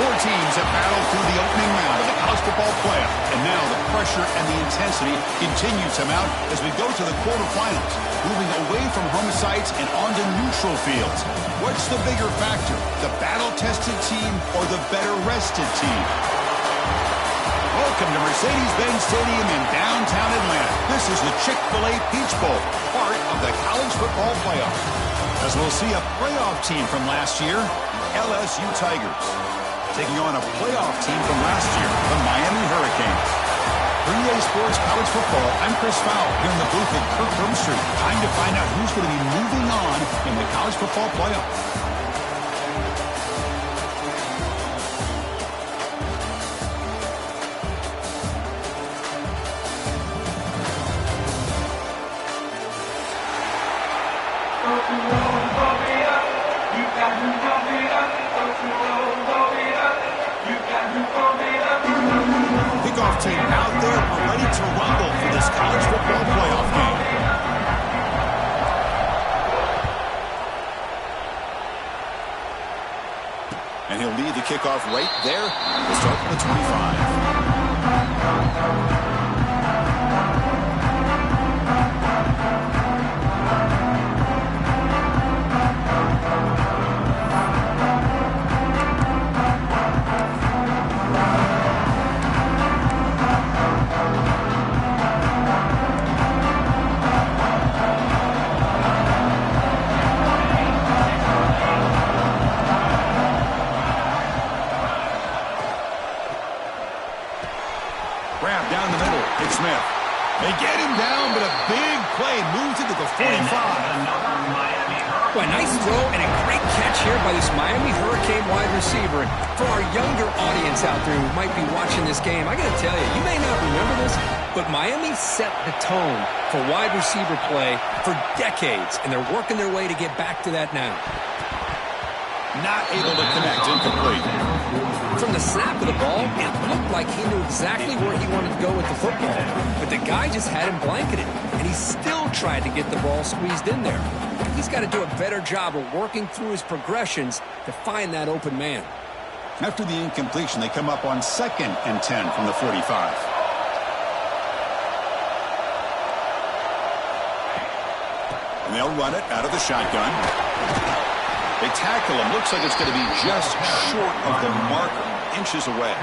Four teams have battled through the opening round of the college football playoff. And now the pressure and the intensity continues to mount as we go to the quarterfinals, moving away from home sites and onto neutral fields. What's the bigger factor, the battle-tested team or the better-rested team? Welcome to Mercedes-Benz Stadium in downtown Atlanta. This is the Chick-fil-A Peach Bowl, part of the college football playoff. As we'll see a playoff team from last year, LSU Tigers, taking on a playoff team from last year, the Miami Hurricanes. For EA Sports College Football, I'm Chris Fowle here in the booth at Kirk Street. Time to find out who's going to be moving on in the college football playoff. Kickoff team out there, we're ready to rumble for this college football playoff game. And he'll lead the kickoff right there. We'll start from the 25. Smith. They get him down, but a big play moves into the 45. Well, nice throw and a great catch here by this Miami Hurricane wide receiver. And for our younger audience out there who might be watching this game, I got to tell you, you may not remember this, but Miami set the tone for wide receiver play for decades, and they're working their way to get back to that now. Not able to connect, incomplete. From the snap of the ball, it looked like he knew exactly where he wanted to go with the football. But the guy just had him blanketed, and he still tried to get the ball squeezed in there. He's got to do a better job of working through his progressions to find that open man. After the incompletion, they come up on 2nd and 10 from the 45. And they'll run it out of the shotgun. They tackle him. Looks like it's going to be just short of the marker, inches away.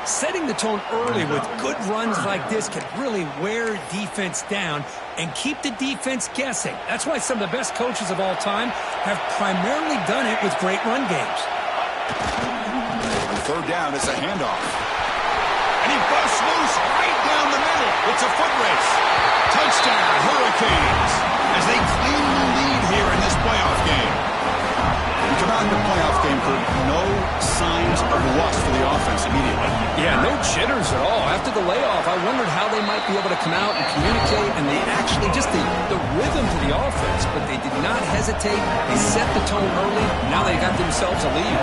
Setting the tone early with good runs like this can really wear defense down and keep the defense guessing. That's why some of the best coaches of all time have primarily done it with great run games. On 3rd down, it's a handoff. And he busts loose right down the middle. It's a foot race. Touchdown, Hurricanes, as they claim the lead here in this playoff game. We come out in the playoff game for no signs of rust for the offense immediately. Yeah, no jitters at all. After the layoff, I wondered how they might be able to come out and communicate, and they actually just the rhythm to the offense, but they did not hesitate. They set the tone early. Now they got themselves a lead.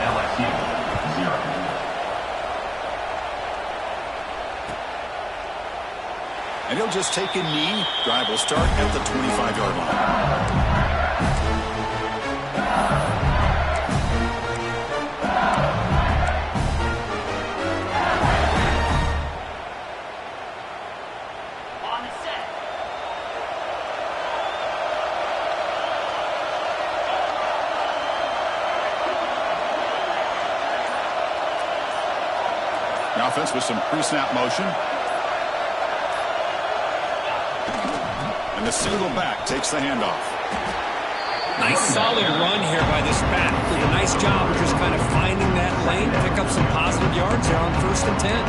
LSU, 0. And he'll just take a knee. Drive will start at the 25-yard line. The offense with some pre-snap motion. And the single back takes the handoff. Nice solid run here by this back. Did a nice job of just kind of finding that lane, pick up some positive yards there on 1st and 10.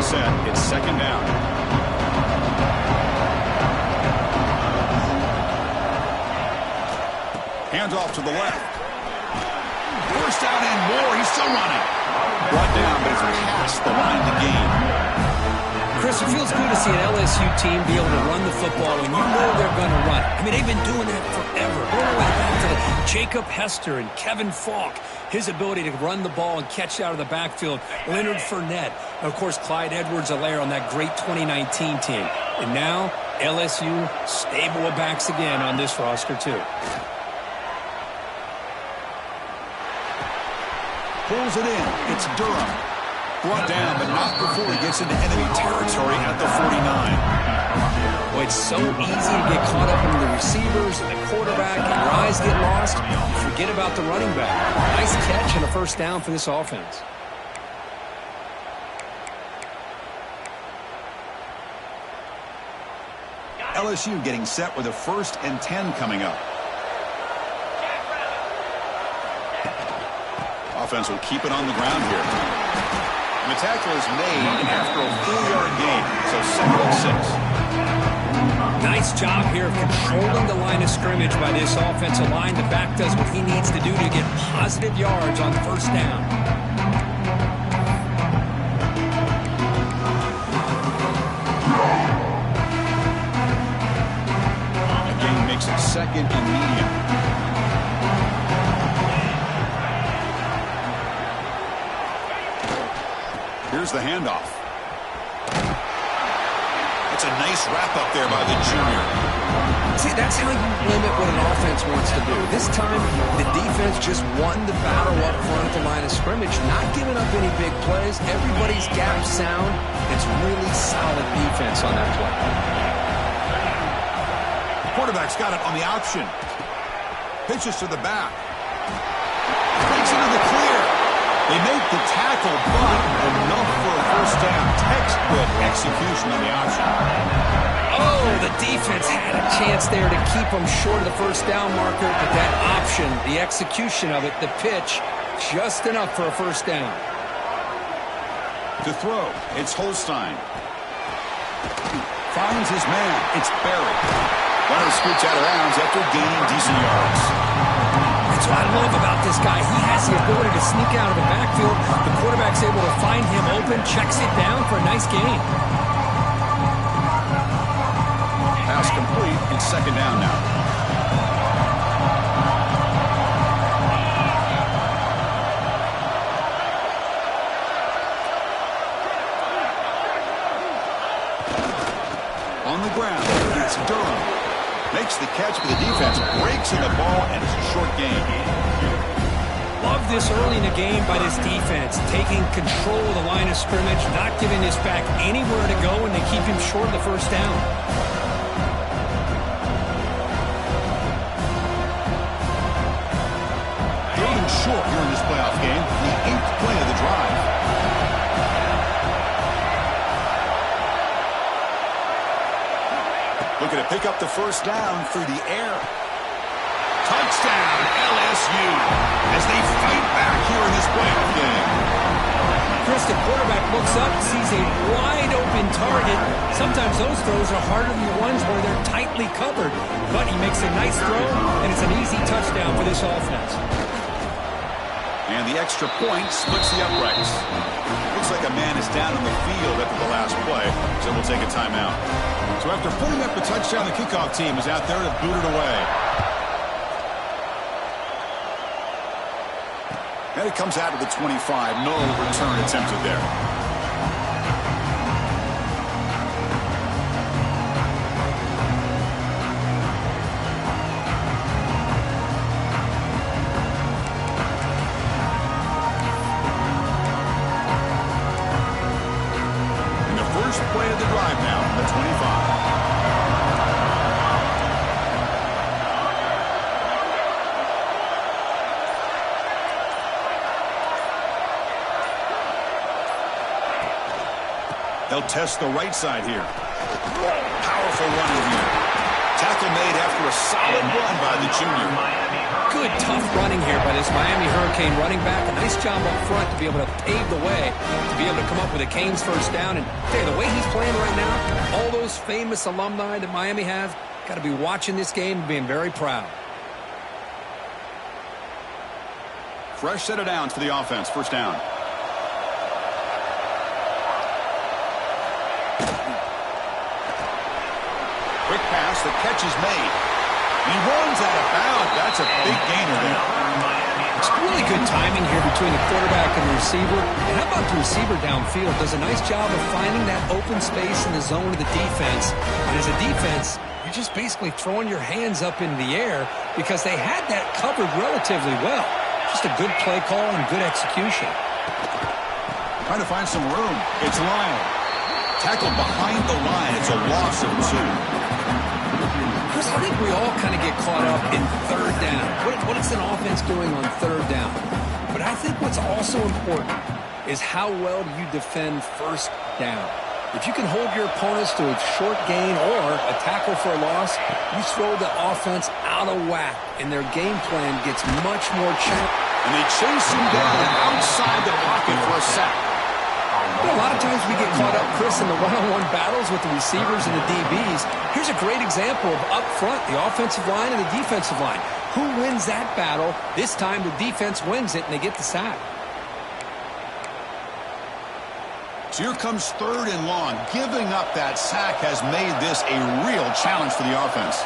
Set. It's 2nd down. Hands off to the left. First down and more. He's still running. Brought down, but it's past the line to gain. Chris, it feels good to see an LSU team be able to run the football when you know they're going to run. I mean, they've been doing that forever. Going all the way back to the Jacob Hester and Kevin Falk. His ability to run the ball and catch out of the backfield. Leonard Fournette. And, of course, Clyde Edwards-Helaire on that great 2019 team. And now, LSU stable of backs again on this roster, too. Pulls it in. It's Durham. Brought down, but not before he gets into enemy territory at the 49. Well, it's so easy to get caught up in the receivers and the quarterback, and your eyes get lost. You forget about the running back. Nice catch and a first down for this offense. LSU getting set with a 1st and 10 coming up. Offense will keep it on the ground here. And the tackle is made after a 4-yard gain, so 2nd and 6. Nice job here of controlling the line of scrimmage by this offensive line. The back does what he needs to do to get positive yards on 1st down. The gain makes it 2nd and medium. Here's the handoff. It's a nice wrap-up there by the junior. See, that's how you limit what an offense wants to do. This time, the defense just won the battle up front at the line of scrimmage, not giving up any big plays. Everybody's gap sound. It's really solid defense on that play. Quarterback's got it on the option. Pitches to the back. Breaks into the clear. They make the tackle, but enough for a 1st down. Textbook execution on the option. Oh, the defense had a chance there to keep them short of the 1st down marker, but that option, the execution of it, the pitch, just enough for a 1st down. To throw, it's Holstein. Finds his man. It's Barry. Runner scoots out of bounds after gaining decent yards. That's what I love about this guy. He has the ability to sneak out of the backfield. The quarterback's able to find him open, checks it down for a nice gain. Pass complete. It's 2nd down now. On the ground, it's Durham. Makes the catch, but the defense breaks in the ball, and it's a short gain. Love this early in the game by this defense, taking control of the line of scrimmage, not giving this back anywhere to go, and they keep him short of the 1st down. Third and short here in this playoff game, the 8th play of the drive. Looking to pick up the 1st down through the air. Touchdown, LSU, as they fight back here in this playoff game. Chris, the quarterback looks up, sees a wide-open target. Sometimes those throws are harder than the ones where they're tightly covered. But he makes a nice throw, and it's an easy touchdown for this offense. And the extra point splits the uprights. Looks like a man is down on the field after the last play, so we'll take a timeout. So after putting up the touchdown, the kickoff team is out there to boot it away. And it comes out of the 25. No return attempted there. And the first play of the drive now, the 25. They'll test the right side here. Powerful run in here. Tackle made after a solid run by the junior. Good, tough running here by this Miami Hurricane running back. A nice job up front to be able to pave the way, to be able to come up with a Canes 1st down. And tell you, the way he's playing right now, all those famous alumni that Miami has, got to be watching this game and being very proud. Fresh set of downs for the offense. 1st down. Quick pass. The catch is made. He runs out of bounds. That's a big gainer there. It's really good timing here between the quarterback and the receiver. And how about the receiver downfield? Does a nice job of finding that open space in the zone of the defense. And as a defense, you're just basically throwing your hands up in the air because they had that covered relatively well. Just a good play call and good execution. Trying to find some room. It's Lyle. Tackled behind the line. It's a loss of 2. Chris, I think we all kind of get caught up in third down. What is an offense doing on third down? But I think what's also important is how well do you defend first down. If you can hold your opponents to a short gain or a tackle for a loss, you throw the offense out of whack, and their game plan gets much more challenging. And they chase him down outside the pocket for a sack. You know, a lot of times we get caught up, Chris, in the one-on-one battles with the receivers and the DBs. Here's a great example of up front, the offensive line and the defensive line. Who wins that battle? This time the defense wins it, and they get the sack. So here comes 3rd and long. Giving up that sack has made this a real challenge for the offense.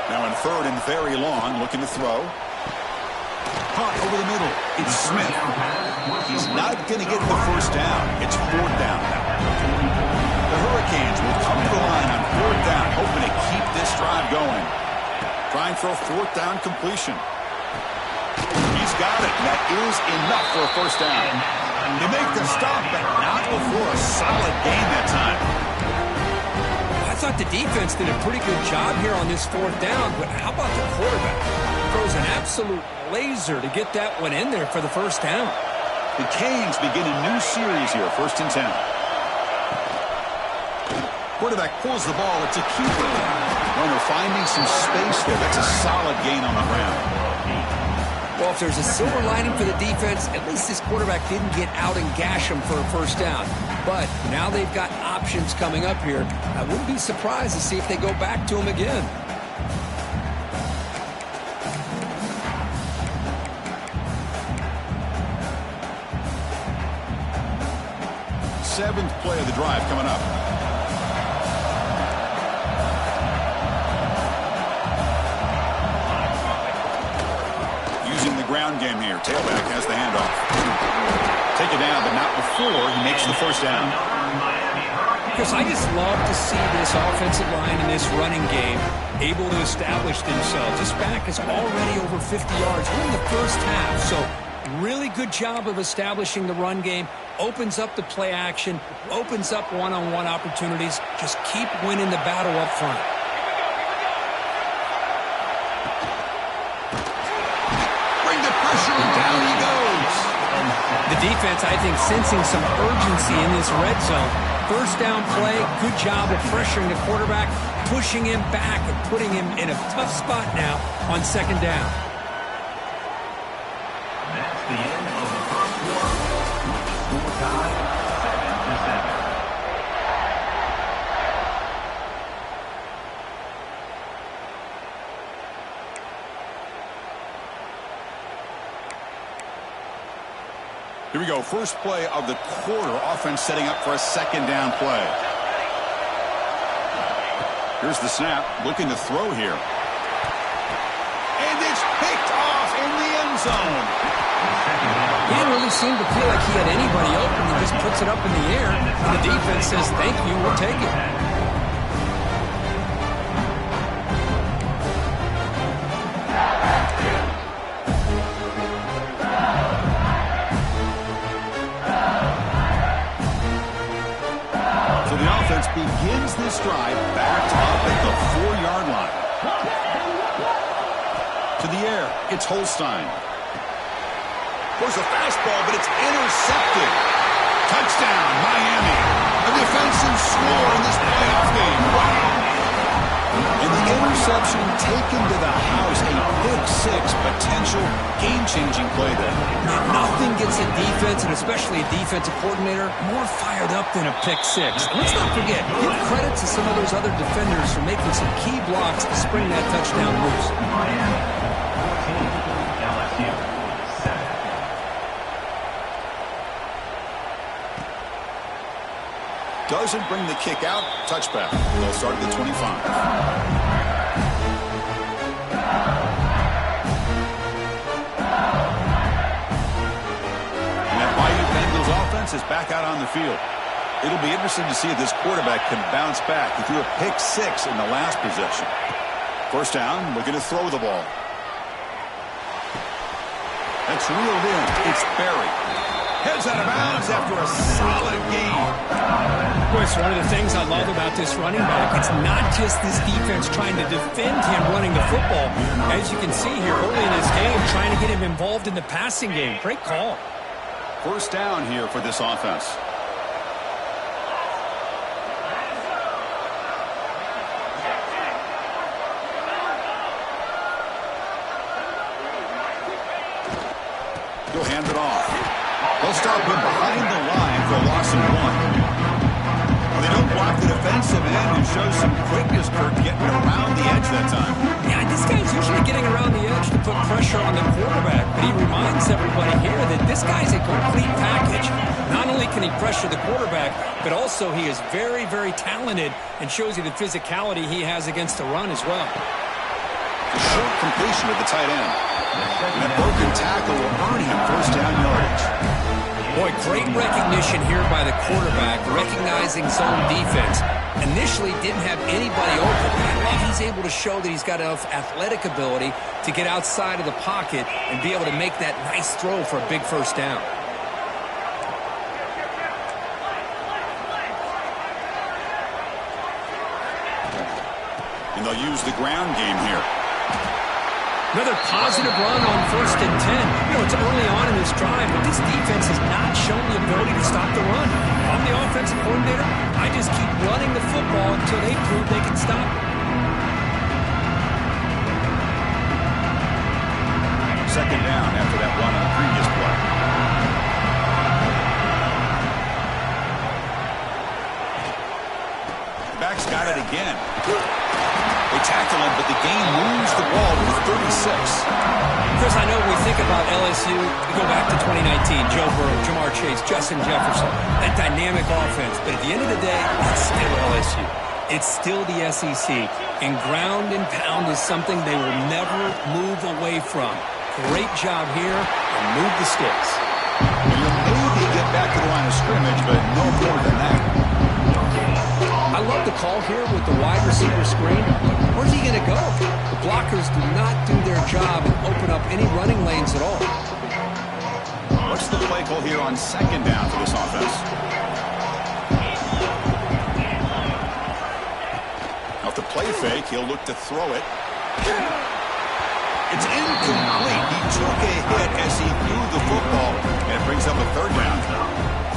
Now in 3rd and very long, looking to throw. Caught over the middle. It's Smith. He's not going to get the first down. It's 4th down now. The Hurricanes will come to the line on 4th down, hoping to keep this drive going. Trying for a 4th down completion. He's got it. That is enough for a first down. They make the stop, but not before a solid gain that time. I thought the defense did a pretty good job here on this 4th down, but how about the quarterback? Throws an absolute laser to get that one in there for the first down. The Canes begin a new series here, 1st and 10. Quarterback pulls the ball. It's a keeper. Runner finding some space there. That's a solid gain on the ground. Well, if there's a silver lining for the defense, at least this quarterback didn't get out and gash him for a first down. But now they've got options coming up here. I wouldn't be surprised to see if they go back to him again. Seventh play of the drive coming up. Using the ground game here. Tailback has the handoff. Take it down, but not before he makes the first down. Chris, I just love to see this offensive line and this running game able to establish themselves. This back is already over 50 yards. We're in the first half, so really good job of establishing the run game. Opens up the play action, opens up one-on-one opportunities. Just keep winning the battle up front. Bring the pressure, and down he goes. The defense, I think, sensing some urgency in this red zone. First down play, good job of pressuring the quarterback, pushing him back and putting him in a tough spot now on 2nd down. That's the end of the first quarter. Score tie 7-7. Here we go. First play of the quarter. Offense setting up for a 2nd down play. Here's the snap. Looking to throw here. And it's picked off in the end zone. He didn't really seem to feel like he had anybody open. He just puts it up in the air. And the defense says, thank you, we'll take it. So the offense begins this drive backed up at the 4-yard line. To the air, it's Holstein. There's a fastball, but it's intercepted. Touchdown, Miami. A defensive score in this playoff game. And the interception taken to the house. A pick-6 potential game-changing play there. Nothing gets a defense, and especially a defensive coordinator, more fired up than a pick-6. And let's not forget, give credit to some of those other defenders for making some key blocks to spring that touchdown loose. Miami 14, LSU 7. Doesn't bring the kick out. Touchback. They'll start at the 25. is back out on the field. It'll be interesting to see if this quarterback can bounce back. He threw a pick 6 in the last possession. First down, looking to throw the ball. That's reeled in. It's Barry. Heads out of bounds after a solid game. Boy, it's one of the things I love about this running back. It's not just this defense trying to defend him running the football. As you can see here early in this game, trying to get him involved in the passing game. Great call. First down here for this offense. He'll hand it off. They'll stop him behind the line for a loss of 1. Well, they don't block the defensive end and show some quickness, Kirk, getting around the edge that time. Yeah, this guy's usually getting around the edge to put pressure on the quarterback, but he reminds everybody here that this guy's a complete package. Not only can he pressure the quarterback, but also he is very, very talented and shows you the physicality he has against the run as well. A short completion with the tight end. And a broken tackle will earn him first down yardage. Boy, great recognition here by the quarterback, recognizing zone defense. Initially didn't have anybody open, but I love he's able to show that he's got enough athletic ability to get outside of the pocket and be able to make that nice throw for a big first down. And they'll use the ground game here. Another positive run on 1st and 10. You know, it's early on in this drive, but this defense has not shown the ability to stop the run. I'm the offensive coordinator. I just keep running the football until they prove they can stop it. Second down after that run on the previous play. The back's got it again. They tackle him, but the game moves the ball to the 36. Chris, I know when we think about LSU, we go back to 2019, Joe Burrow, Jamar Chase, Justin Jefferson, that dynamic offense. But at the end of the day, it's still LSU. It's still the SEC. And ground and pound is something they will never move away from. Great job here, and move the sticks. You'll maybe get back to the line of scrimmage, but no more than that. I love the call here with the wide receiver screen. Where's he going to go? The blockers do not do their job and open up any running lanes at all. What's the play call here on second down for this offense? Off the play fake, he'll look to throw it. It's incomplete. He took a hit as he threw the football, and it brings up a third down.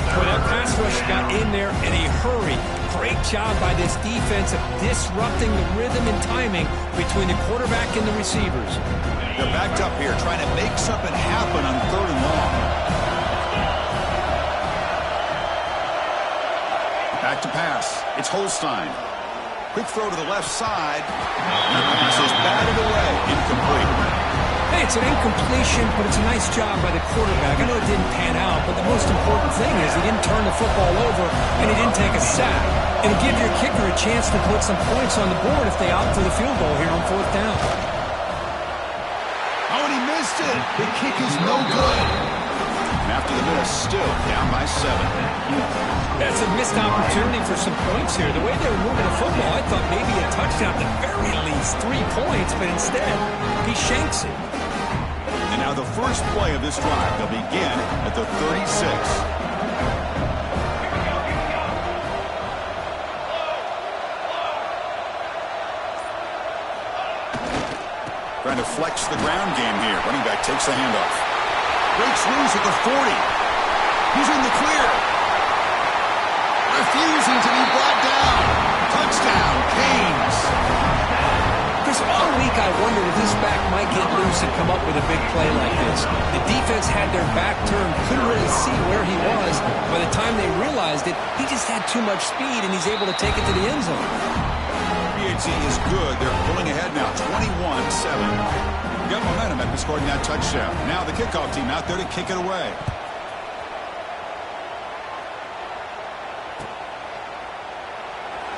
Well, that pass rush got in there in a hurry. Great job by this defense of disrupting the rhythm and timing between the quarterback and the receivers. They're backed up here trying to make something happen on 3rd and long. Back to pass. It's Holstein. Quick throw to the left side. And the pass is batted away. Incomplete. Hey, it's an incompletion, but it's a nice job by the quarterback. I know it didn't pan out, but the most important thing is he didn't turn the football over and he didn't take a sack. It'll give your kicker a chance to put some points on the board if they opt for the field goal here on 4th down. Oh, and he missed it. The kick is no good. And after the miss, still down by 7. That's a missed opportunity for some points here. The way they were moving the football, I thought maybe a touchdown, at the very least 3 points, but instead, he shanks it. And now the first play of this drive, they'll begin at the 36. Trying to flex the ground game here. Running back takes the handoff. Breaks loose at the 40. He's in the clear. Refusing to be brought down. Touchdown, Canes. Chris, all week I wondered if this back might get loose and come up with a big play like this. The defense had their back turned, couldn't really see where he was. By the time they realized it, he just had too much speed, and he's able to take it to the end zone. PHC is good. They're pulling ahead now, 21-7. Got momentum after scoring that touchdown. Now the kickoff team out there to kick it away.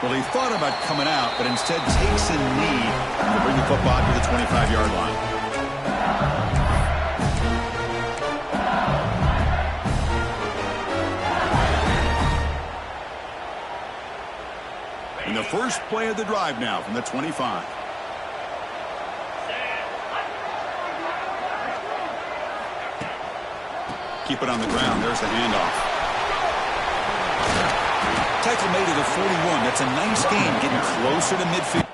Well, he thought about coming out, but instead takes a knee to bring the football to the 25-yard line. And the first play of the drive now from the 25. Keep it on the ground. There's the handoff. Tackle made at the 41. That's a nice gain, getting closer to midfield.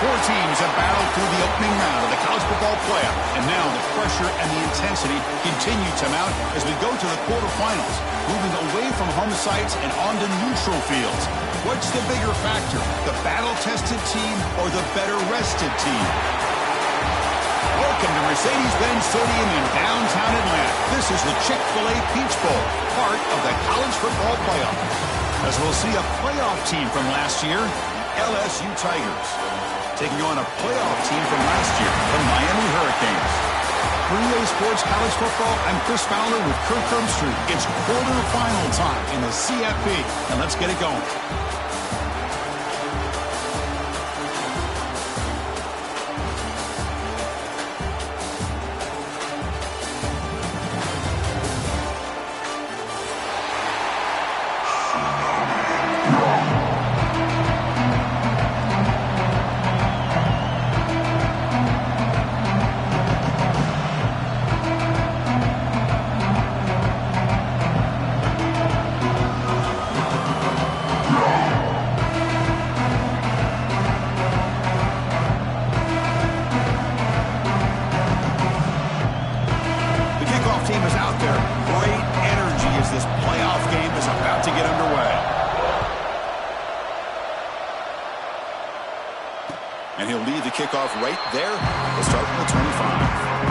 Four teams have battled through the opening round of the college football playoff, and now the pressure and the intensity continue to mount as we go to the quarterfinals, moving away from home sites and onto neutral fields. What's the bigger factor, the battle-tested team or the better-rested team? Welcome to Mercedes-Benz Stadium in downtown Atlanta. This is the Chick-fil-A Peach Bowl, part of the college football playoff. As we'll see a playoff team from last year, the LSU Tigers, taking on a playoff team from last year, the Miami Hurricanes. For EA Sports College Football, I'm Chris Fowler with Kirk Herbstreit. It's quarterfinal time in the CFP, and let's get it going. And he'll lead the kickoff right there. We'll start from the 25.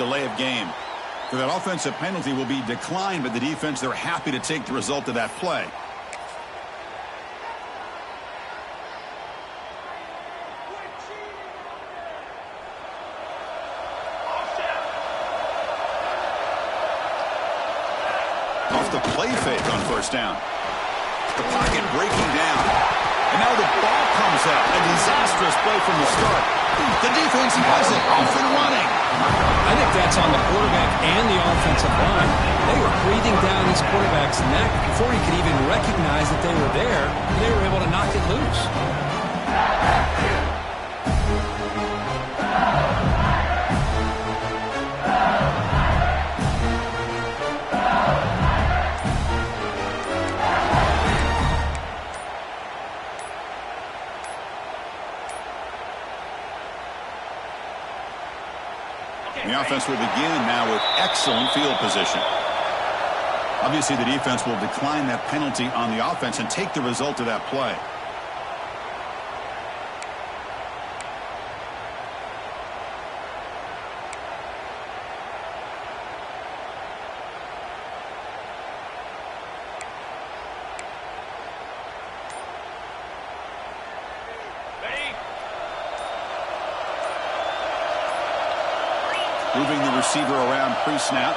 delay of game. So that offensive penalty will be declined, but the defense, they're happy to take the result of that play. Off the play fake on first down. The pocket breaking down. And now the ball comes out. A disastrous play from the start. The defense has it off and running. I think that's on the quarterback and the offensive line. They were breathing down his quarterback's neck before he could even recognize that they were there. They were able to knock it loose. The offense will begin now with excellent field position. Obviously, the defense will decline that penalty on the offense and take the result of that play. Moving the receiver around pre-snap.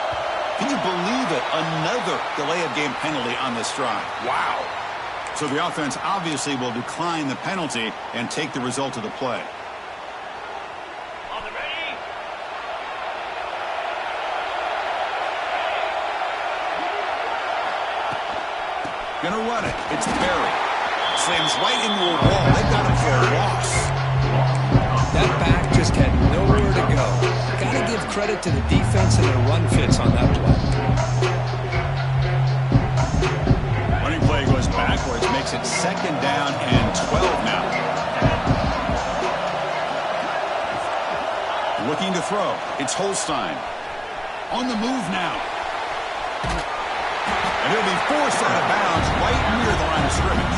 Can you believe it? Another delay of game penalty on this drive. Wow. So the offense obviously will decline the penalty and take the result of the play. On the ready. Gonna run it. It's Barry. Slams right into a wall. They've got him for a loss. That back just had nowhere to go. Got to give credit to the defense and their run fits on that play. Running play goes backwards, makes it second down and 12 now. Looking to throw. It's Holstein. On the move now. And he'll be forced out of bounds right near the line of scrimmage.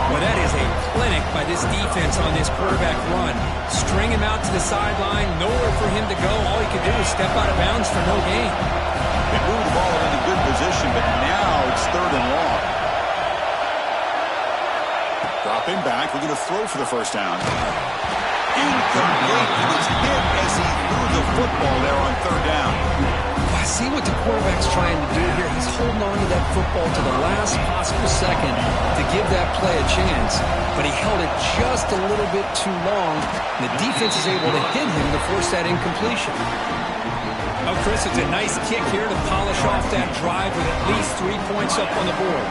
Well, that is a clinic by this defense on this quarterback run. String him out to the sideline, nowhere for him to go. All he could do is step out of bounds for no gain. They moved the ball into good position, but now it's third and long. Dropping back, we're going to throw for the first down. Incomplete. He was hit as he threw the football there on third down. I see what the quarterback's trying to do here. He's holding on to that football to the last possible second to give that play a chance. But he held it just a little bit too long. And the defense is able to hit him to force that incompletion. Oh, Chris, it's a nice kick here to polish off that drive with at least 3 points up on the board.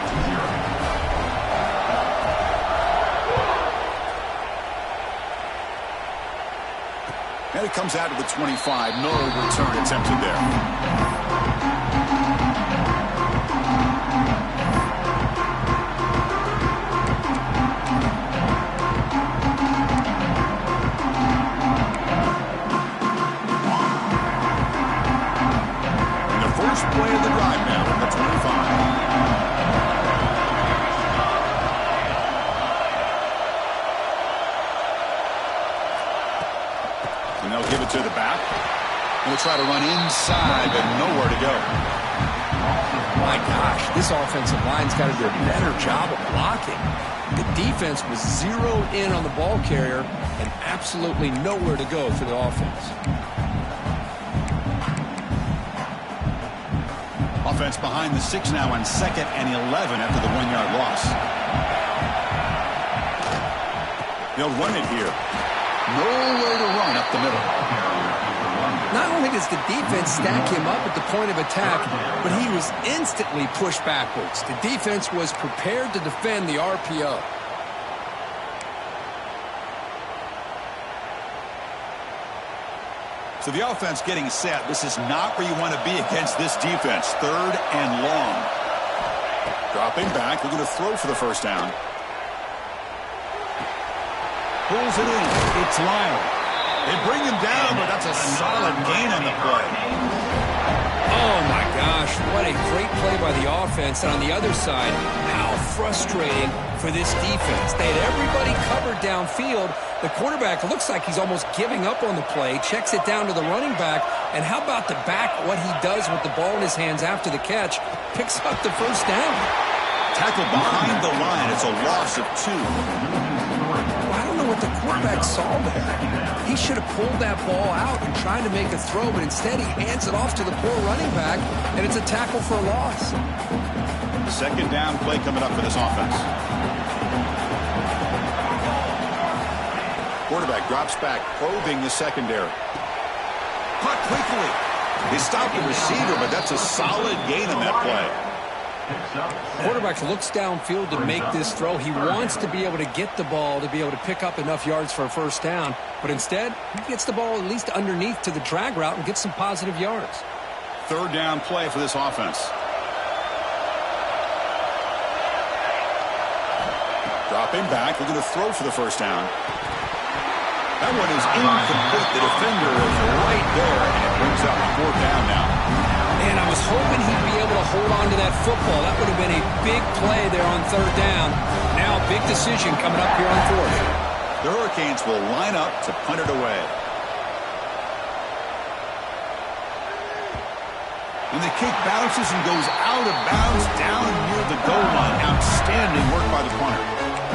And it comes out to the 25. No return attempted there. Play of the drive now at the 25. And they'll give it to the back. They'll try to run inside, but nowhere to go. My gosh, this offensive line's got to do a better job of blocking. The defense was zeroed in on the ball carrier and absolutely nowhere to go for the offense. Offense behind the 6 now on 2nd and 11 after the 1-yard loss. They'll run it here. Nowhere to run up the middle. Not only does the defense stack him up at the point of attack, but he was instantly pushed backwards. The defense was prepared to defend the RPO. So the offense getting set. This is not where you want to be against this defense. 3rd and long. Dropping back. We're going to throw for the first down. Pulls it in. It's Lyle. They bring him down, but that's a solid gain on the play. Oh, my gosh. What a great play by the offense. And on the other side, how frustrating for this defense. They had everybody covered downfield. The quarterback looks like he's almost giving up on the play, checks it down to the running back, and how about the back, what he does with the ball in his hands after the catch, picks up the first down. Tackled behind the line. It's a loss of 2. I don't know what the quarterback saw there. He should have pulled that ball out and tried to make a throw, but instead he hands it off to the poor running back, and it's a tackle for a loss. Second down play coming up for this offense. Quarterback drops back, probing the secondary. Caught quickly. He stopped the receiver, but that's a solid gain on that play. Quarterback looks downfield to make this throw. He wants to be able to get the ball to be able to pick up enough yards for a first down, but instead he gets the ball at least underneath to the drag route and gets some positive yards. Third down play for this offense. Dropping back, looking to throw for the first down. That one is incomplete. The defender is right there, and it brings up 4th down now. And I was hoping he'd be able to hold on to that football. That would have been a big play there on 3rd down. Now a big decision coming up here on 4th. The Hurricanes will line up to punt it away. And the kick bounces and goes out of bounds down near the goal line. Outstanding work by the punter.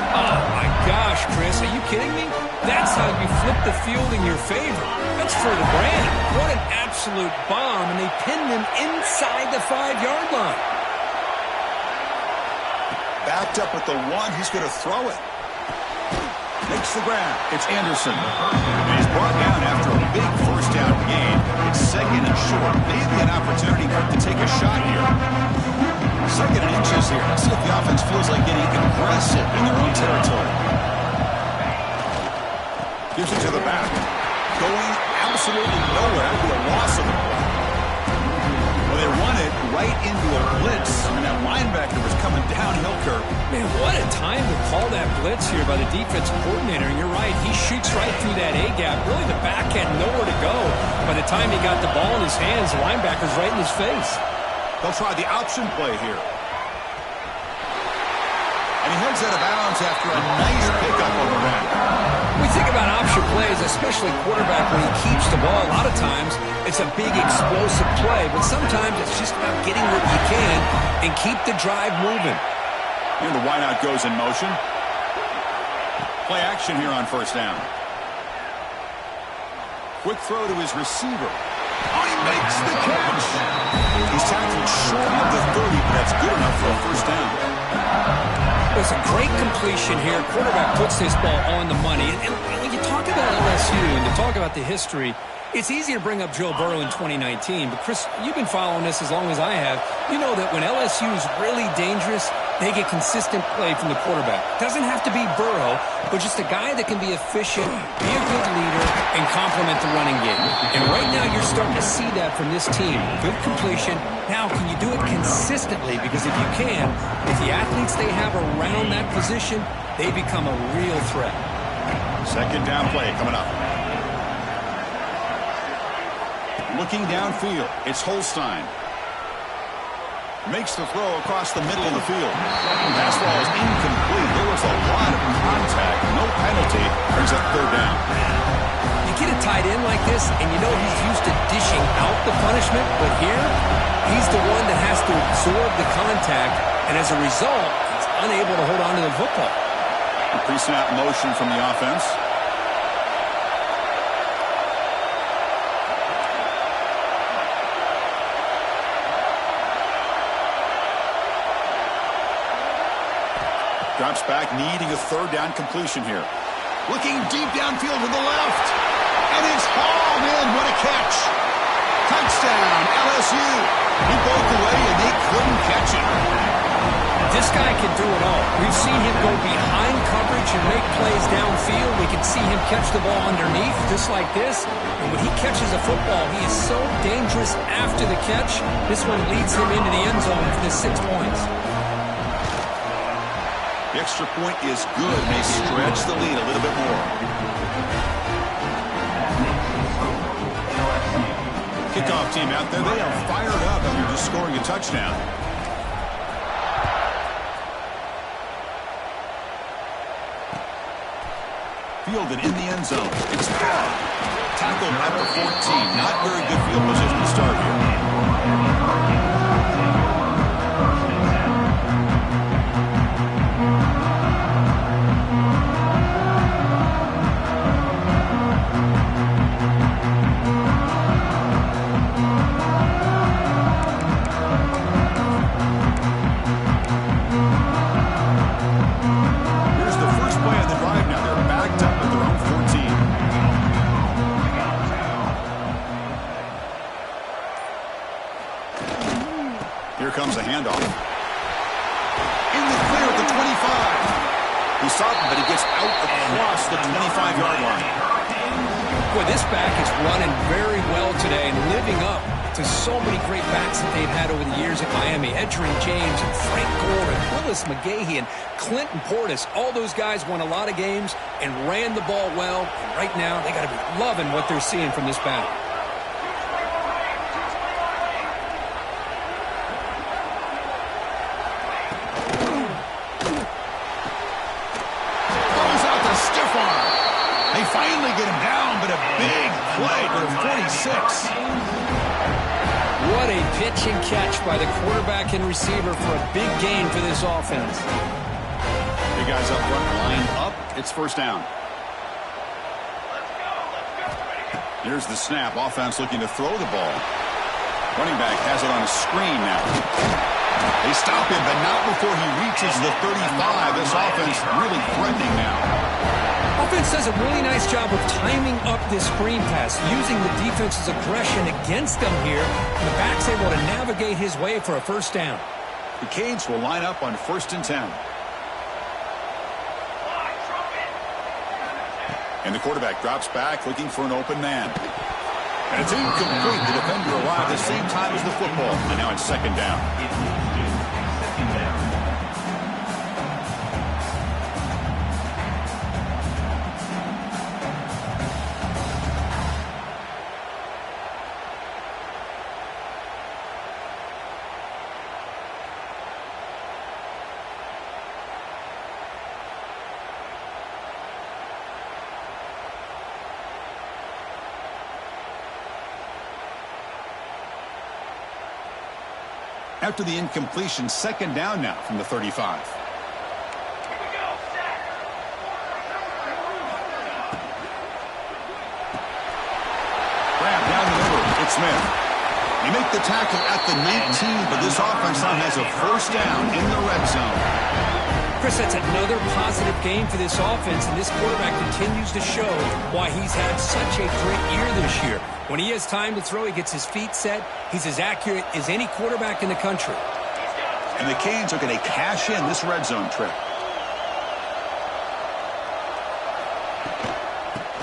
Oh, my gosh, Chris. Are you kidding me? That's how you flip the field in your favor. That's for the brand. What an absolute bomb, and they pinned him inside the 5-yard line. Backed up at the 1. He's going to throw it. Makes the grab. It's Anderson. And he's brought down after a big first down gain. It's 2nd and short. Maybe an opportunity to take a shot here. 2nd and inches here. Let's see if the offense feels like getting aggressive in their own territory. Gives it to the back. Going absolutely nowhere. That would be a loss of the play. Well, they run it right into a blitz, and that linebacker was coming downhill curve. Man, what a time to call that blitz here by the defensive coordinator. And you're right, he shoots right through that A-gap. Really, the back had nowhere to go. By the time he got the ball in his hands, the linebacker's right in his face. They'll try the option play here. And he heads out of bounds after a nice pickup on the back. We think about option plays, especially quarterback, when he keeps the ball. A lot of times, it's a big explosive play, but sometimes it's just about getting what you can and keep the drive moving. And the wideout goes in motion. Play action here on 1st down. Quick throw to his receiver. Oh, he makes the catch. He's tackled short of the 30, but that's good enough for a first down. It's a great completion here. Quarterback puts this ball on the money. And when you talk about LSU and to talk about the history, it's easy to bring up Joe Burrow in 2019. But, Chris, you've been following this as long as I have. You know that when LSU is really dangerous, they get consistent play from the quarterback. Doesn't have to be Burrow, but just a guy that can be efficient, be a good leader, and complement the running game. And right now you're starting to see that from this team. Good completion. Now, can you do it consistently? Because if you can, with the athletes they have around that position, they become a real threat. 2nd down play coming up. Looking downfield, it's Holstein. Makes the throw across the middle of the field. Pass ball is incomplete. There was a lot of contact. No penalty. Brings up 3rd down. You get a tight end like this, and you know he's used to dishing out the punishment, but here, he's the one that has to absorb the contact, and as a result, he's unable to hold on to the football. A pre-snap motion from the offense. Drops back, needing a 3rd down completion here. Looking deep downfield to the left. And it's hauled in. What a catch. Touchdown, LSU. He broke away, and they couldn't catch him. This guy can do it all. We've seen him go behind coverage and make plays downfield. We can see him catch the ball underneath, just like this. And when he catches a football, he is so dangerous after the catch. This one leads him into the end zone for the 6 points. The extra point is good, and they stretch the lead a little bit more. Kickoff team out there, they are fired up after just scoring a touchdown. fielded in the end zone. It's caught. Tackled at the 14. Not very good field position to start here. Here comes a handoff. In the clear at the 25. He stopped him, but he gets out across the 25-yard line. Boy, this back is running very well today and living up to so many great backs that they've had over the years at Miami. Edgerrin James and Frank Gore and Willis McGahee and Clinton Portis. All those guys won a lot of games and ran the ball well. And right now, they got to be loving what they're seeing from this back. They finally get him down, but a big play for 46. What a pitch and catch by the quarterback and receiver for a big gain for this offense. Big guys up front, line up. It's first down. Here's the snap. Offense looking to throw the ball. Running back has it on a screen now. They stop him, but not before he reaches the 35. This offense really threatening now. Offense does a really nice job of timing up this screen pass, using the defense's aggression against them here, and the back's able to navigate his way for a first down. The Canes will line up on 1st and 10. And the quarterback drops back, looking for an open man. And it's incomplete. The defender arrived at the same time as the football, and now it's 2nd down. After the incompletion, 2nd down now from the 35. Grab down the middle. It's Smith. They make the tackle at the 19, but this offense now has a first down in the red zone. Chris, that's another positive game for this offense, and this quarterback continues to show why he's had such a great year this year. When he has time to throw, he gets his feet set. He's as accurate as any quarterback in the country. And the Canes are going to cash in this red zone trip.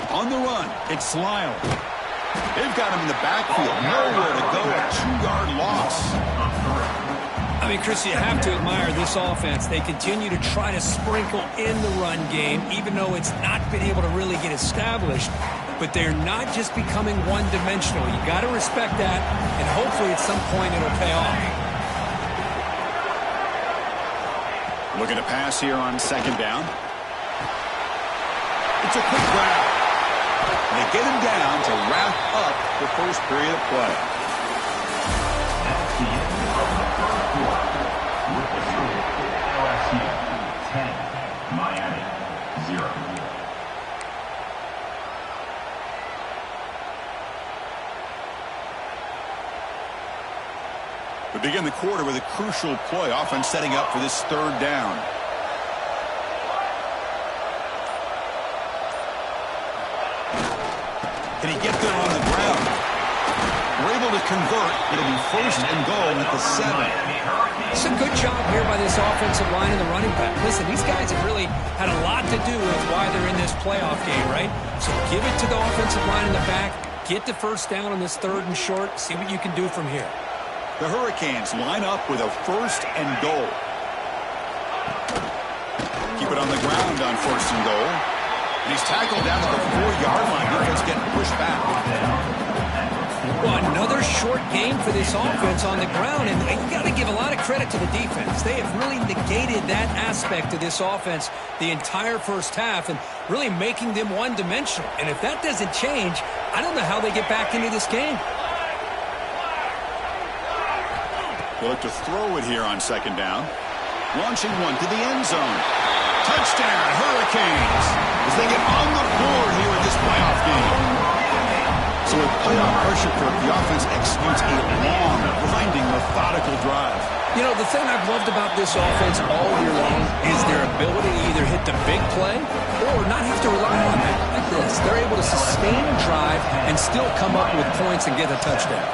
On the run, it's Lyle. They've got him in the backfield. Nowhere to go. A 2-yard loss. I mean, Chris, you have to admire this offense. They continue to try to sprinkle in the run game, even though it's not been able to really get established. But they're not just becoming one-dimensional. You got to respect that, and hopefully at some point it'll pay off. Looking to pass here on 2nd down. It's a quick grab. They get him down to wrap up the first period of play. That's the end of the first quarter. With the score, LSU 10, Miami 0. We begin the quarter with a crucial play. Offense setting up for this 3rd down. Can he get there on the ground? We're able to convert. It'll be 1st and goal at the 7. It's a good job here by this offensive line and the running back. Listen, these guys have really had a lot to do with why they're in this playoff game, right? So give it to the offensive line in the back. Get the first down on this 3rd and short. See what you can do from here. The Hurricanes line up with a 1st and goal. Keep it on the ground on 1st and goal. And he's tackled down at the 4-yard line. Defense getting pushed back. Well, another short game for this offense on the ground, and you got to give a lot of credit to the defense. They have really negated that aspect of this offense the entire first half and really making them one-dimensional. And if that doesn't change, I don't know how they get back into this game. They'll look to throw it here on second down. Launching one to the end zone. Touchdown, Hurricanes, as they get on the board here in this playoff game. So with playoff pressure, Kirk, the offense executes a long, grinding, methodical drive. You know, the thing I've loved about this offense all year long is their ability to either hit the big play or not have to rely on it like this. They're able to sustain a drive and still come up with points and get a touchdown.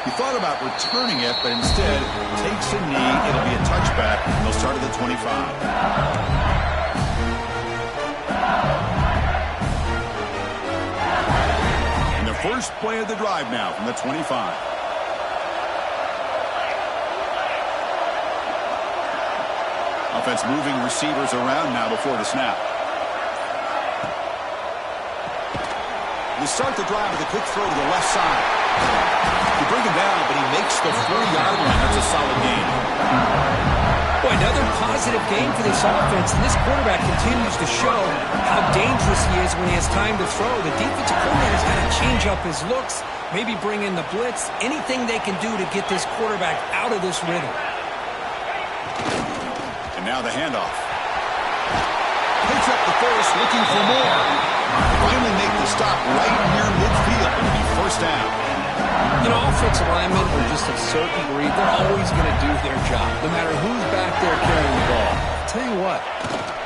He thought about returning it, but instead takes a knee. It'll be a touchback, and they'll start at the 25. And the first play of the drive now from the 25. Offense moving receivers around now before the snap. They start the drive with a quick throw to the left side. You bring him down, but he makes the 4-yard line. That's a solid gain. Boy, another positive game for this offense, and this quarterback continues to show how dangerous he is when he has time to throw. The defensive coordinator's got to change up his looks, maybe bring in the blitz, anything they can do to get this quarterback out of this rhythm. And now the handoff. Picks up the first, looking for more. Finally make the stop right near midfield. It'll be first down. You know, offensive linemen are just a certain breed. They're always going to do their job, no matter who's back there carrying the ball. I'll tell you what,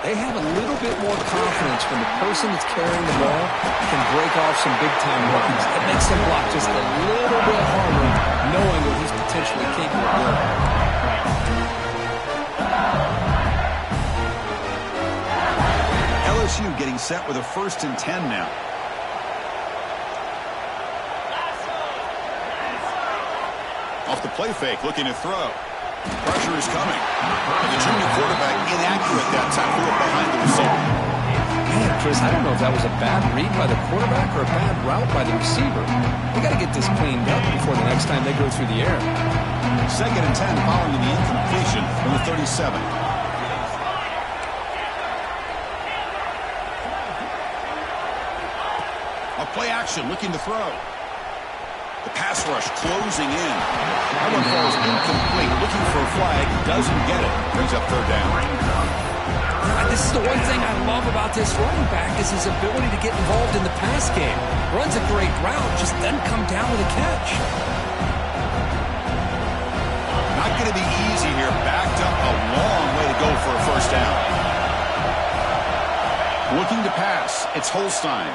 they have a little bit more confidence when the person that's carrying the ball can break off some big-time runs. It makes them block just a little bit harder, knowing what he's potentially capable of doing. LSU getting set with a 1st and 10 now. Off the play fake, looking to throw. Pressure is coming. And the junior quarterback inaccurate that time. Threw it behind the receiver. Man, Chris, I don't know if that was a bad read by the quarterback or a bad route by the receiver. They got to get this cleaned up before the next time they go through the air. 2nd and 10 following the incompletion from the 37. A play action, looking to throw. The pass rush closing in. That one falls incomplete. Looking for a flag. Doesn't get it. Brings up 3rd down. This is the one thing I love about this running back is his ability to get involved in the pass game. Runs a great route, just doesn't come down with a catch. Not going to be easy here. Backed up a long way to go for a first down. Looking to pass. It's Holstein.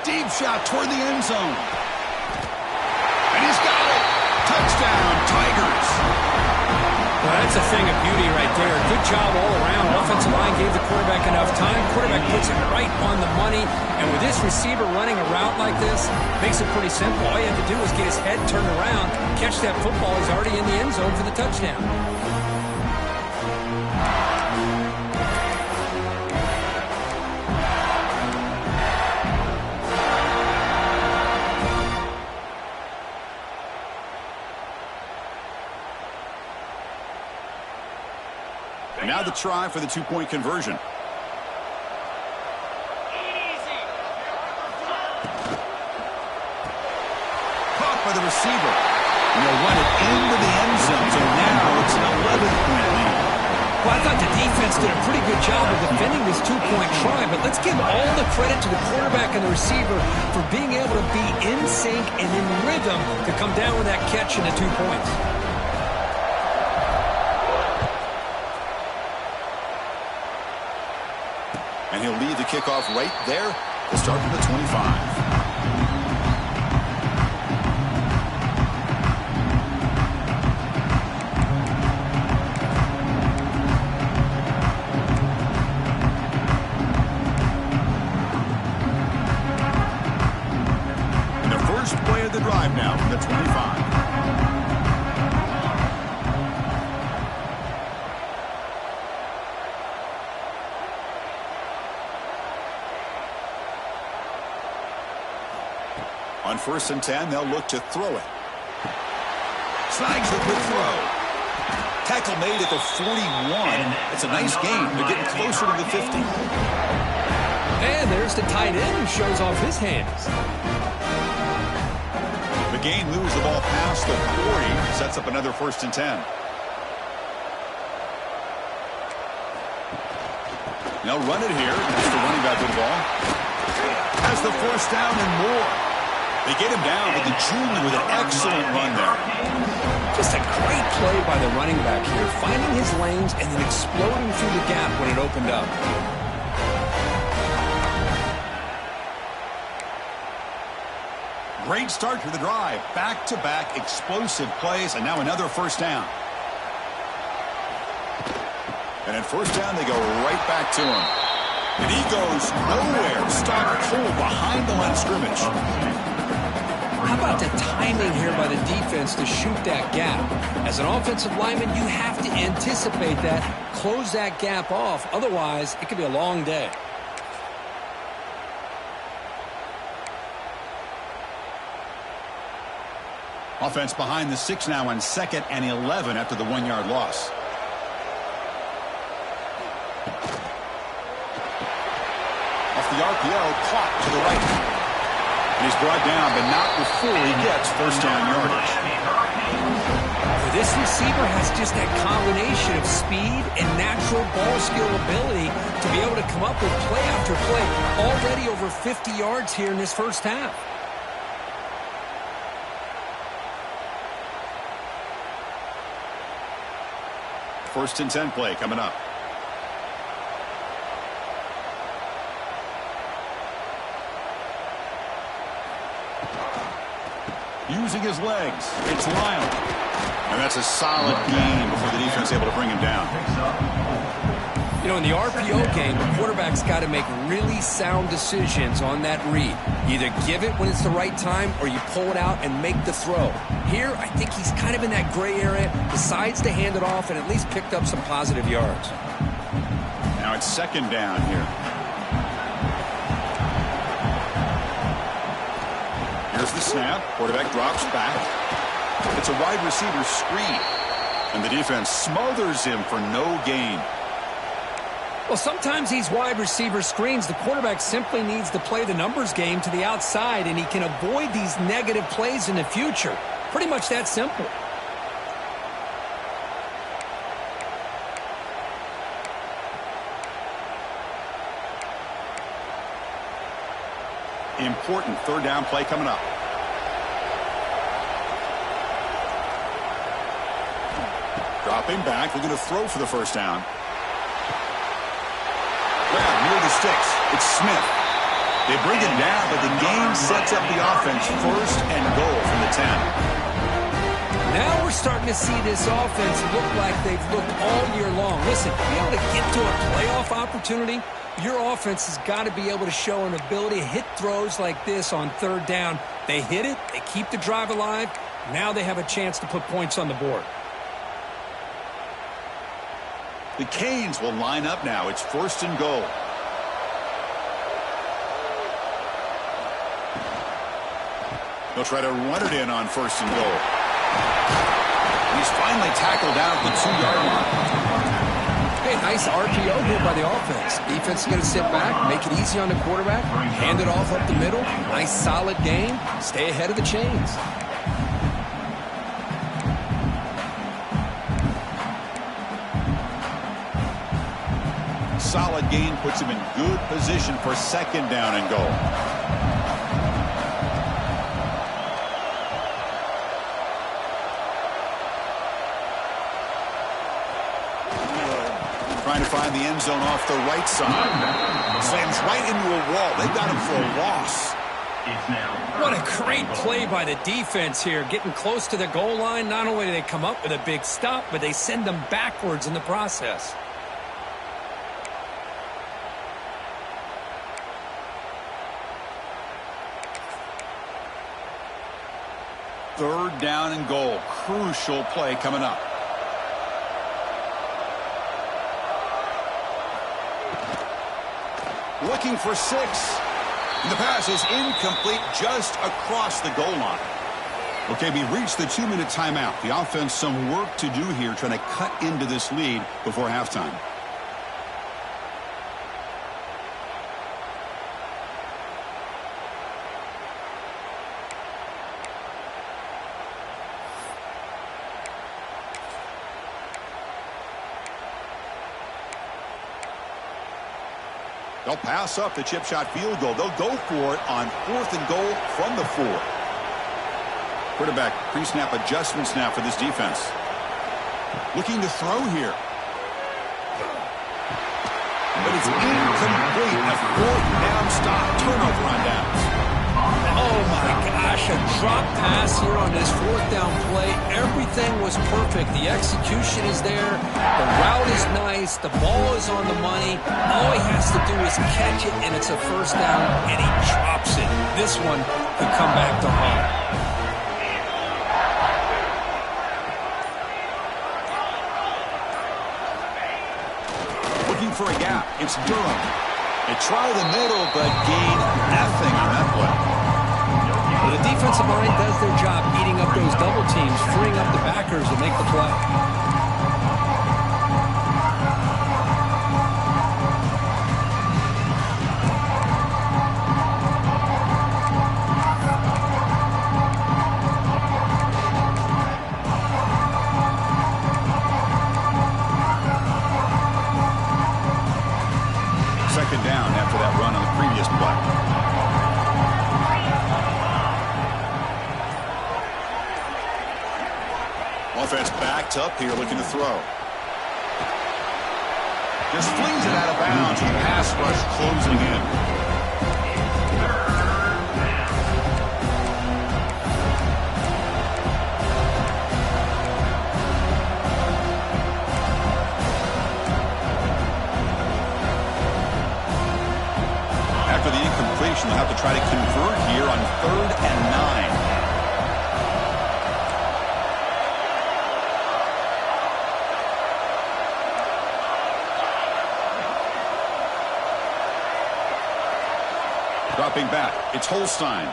Deep shot toward the end zone. And he's got it. Touchdown, Tigers. Well, that's a thing of beauty right there. Good job all around. Offensive line gave the quarterback enough time. Quarterback puts it right on the money. And with this receiver running a route like this, makes it pretty simple. All you have to do is get his head turned around, catch that football. He's already in the end zone for the touchdown. And now the try for the 2-point conversion. Caught by the receiver. And they'll run it into the end zone. So now it's an 11-point lead. Well, I thought the defense did a pretty good job of defending this 2-point try, but let's give all the credit to the quarterback and the receiver for being able to be in sync and in rhythm to come down with that catch and the 2 points. And he'll lead the kickoff right there to start from the 25. And the first play of the drive now from the 25. first and 10, they'll look to throw it. Snags the quick throw. Tackle made at the 41. It's a nice gain. They're getting closer to the 50. And there's the tight end who shows off his hands. The gain moves the ball past the 40. Sets up another first and 10. They'll run it here. That's the running back with the ball. Has the first down and more. They get him down, but the junior with an excellent run there. Just a great play by the running back here, finding his lanes and then exploding through the gap when it opened up. Great start to the drive. Back-to-back explosive plays, and now another first down. And at first down, they go right back to him. And he goes nowhere. Stopped cold behind the line of scrimmage. How about the timing here by the defense to shoot that gap? As an offensive lineman, you have to anticipate that, close that gap off. Otherwise, it could be a long day. Offense behind the 6 now on 2nd and 11 after the 1-yard loss. Off the RPO, caught to the right. And he's brought down, but not before he gets first down yardage. This receiver has just that combination of speed and natural ball skill ability to be able to come up with play after play. Already over 50 yards here in this first half. First and 10 play coming up. Using his legs, it's Lyle. And that's a solid gain before the defense is able to bring him down. You know, in the RPO game, the quarterback's got to make really sound decisions on that read. Either give it when it's the right time or you pull it out and make the throw. Here, I think he's kind of in that gray area, decides to hand it off and at least picked up some positive yards. Now it's second down here. Here's the snap. Quarterback drops back. It's a wide receiver screen. And the defense smothers him for no gain. Well, sometimes these wide receiver screens, the quarterback simply needs to play the numbers game to the outside, and he can avoid these negative plays in the future. Pretty much that simple. Important third down play coming up. Dropping back, looking to throw for the first down. Grab near the sticks. It's Smith. They bring him down, but the game sets up the offense first and goal from the 10. Now we're starting to see this offense look like they've looked all year long. Listen, to be able to get to a playoff opportunity, your offense has got to be able to show an ability to hit throws like this on third down. They hit it, they keep the drive alive. Now they have a chance to put points on the board. The Canes will line up now. It's first and goal. They'll try to run it in on first and goal. He's finally tackled down at the 2-yard line. Hey, nice RPO here by the offense. Defense is going to sit back, make it easy on the quarterback, hand it off up the middle. Nice solid game. Stay ahead of the chains. Solid gain puts him in good position for second down and goal. Trying to find the end zone off the right side. Slams right into a wall. They got him for a loss. What a great play by the defense here. Getting close to the goal line. Not only do they come up with a big stop, but they send them backwards in the process. Third down and goal. Crucial play coming up. Looking for 6. And the pass is incomplete just across the goal line. Okay, we reached the 2-minute timeout. The offense some work to do here trying to cut into this lead before halftime. They'll pass up the chip shot field goal. They'll go for it on 4th and goal from the 4. Quarterback pre-snap adjustments now for this defense. Looking to throw here. But it's incomplete. A 4th down stop. Turnover on downs. Oh my gosh, a drop pass here on this 4th down play. Everything was perfect. The execution is there. The route is nice. The ball is on the money. All he has to do is catch it, and it's a 1st down, and he drops it. This one could come back to haunt. For a gap. It's Durham. They try the middle, but gain nothing on that play. Well, the defensive line does their job eating up those double teams, freeing up the backers to make the play. Down after that run on the previous play. Offense backed up here looking to throw. Just flings it out of bounds with the pass rush closing in. They'll have to try to convert here on 3rd and 9. Dropping back, it's Holstein.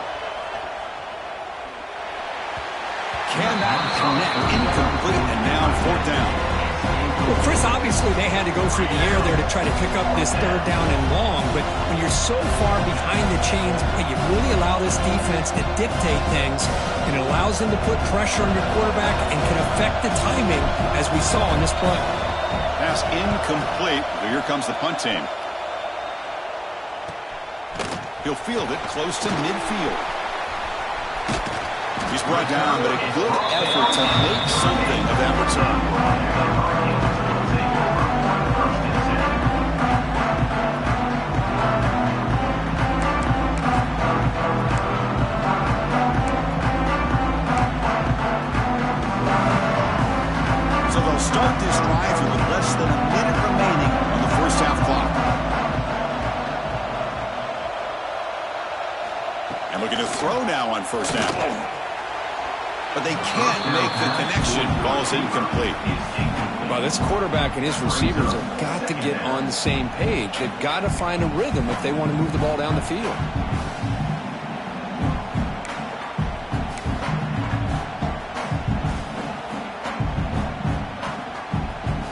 Cannot connect, incomplete, and now 4th down. Well, Chris, obviously they had to go through the air there to try to pick up this 3rd down and long, but when you're so far behind the chains, you really allow this defense to dictate things, and it allows them to put pressure on your quarterback and can affect the timing, as we saw in this play. Pass incomplete. Here comes the punt team. He'll field it close to midfield. He's brought down, but a good effort to make something of that return. So they'll start this drive with less than a minute remaining on the 1st half clock. And looking to throw now on 1st down. But they can't make the connection. Ball's incomplete. Well, this quarterback and his receivers have got to get on the same page. They've got to find a rhythm if they want to move the ball down the field.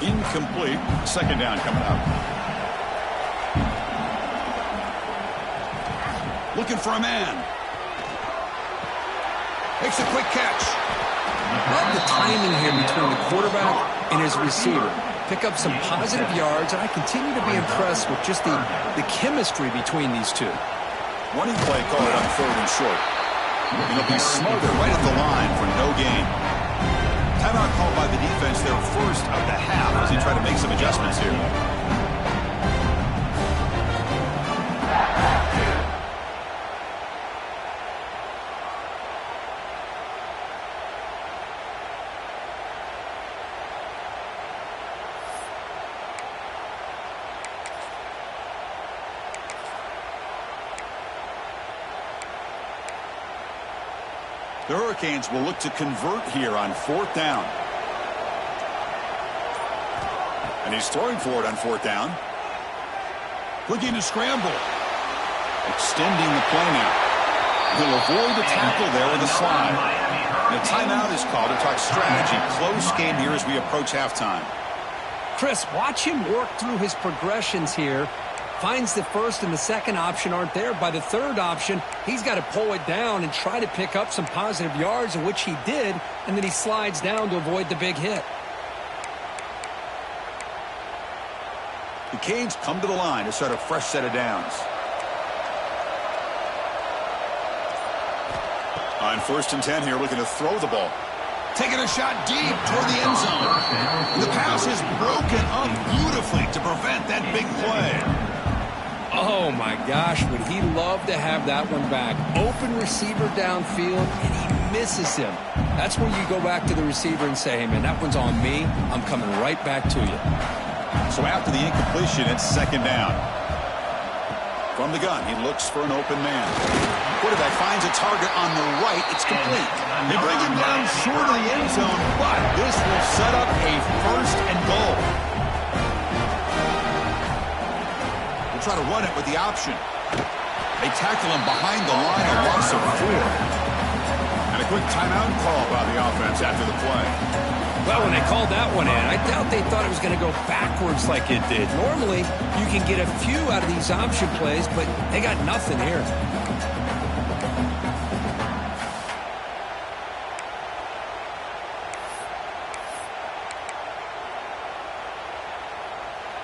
Incomplete. 2nd down coming up. Looking for a man. Makes a quick catch. Love the timing here between the quarterback and his receiver. Pick up some positive yards, and I continue to be impressed with just the chemistry between these two. Running play called on 3rd and short. And he'll be smothered right at the line for no gain. Timeout called by the defense, their 1st of the half, as they try to make some adjustments here. The Hurricanes will look to convert here on 4th down. And he's throwing for it on 4th down. Looking to scramble. Extending the play now. He'll avoid the tackle there with a slide. And a timeout is called to talk strategy. Close game here as we approach halftime. Chris, watch him work through his progressions here. Finds the first and the second option aren't there. By the third option, he's got to pull it down and try to pick up some positive yards, of which he did, and then he slides down to avoid the big hit. The Canes come to the line to start a fresh set of downs. On 1st and 10 here, looking to throw the ball. Taking a shot deep toward the end zone. The pass is broken up beautifully to prevent that big play. Oh, my gosh, would he love to have that one back. Open receiver downfield, and he misses him. That's when you go back to the receiver and say, hey, man, that one's on me. I'm coming right back to you. So after the incompletion, it's 2nd down. From the gun, he looks for an open man. Quarterback finds a target on the right. It's complete. They bring him down short of the end zone, but this will set up a 1st and goal. We'll try to run it with the option. They tackle him behind the line, a loss of 4. And a quick timeout call by the offense after the play. Well, when they called that one in, I doubt they thought it was going to go backwards like it did. Normally, you can get a few out of these option plays, but they got nothing here.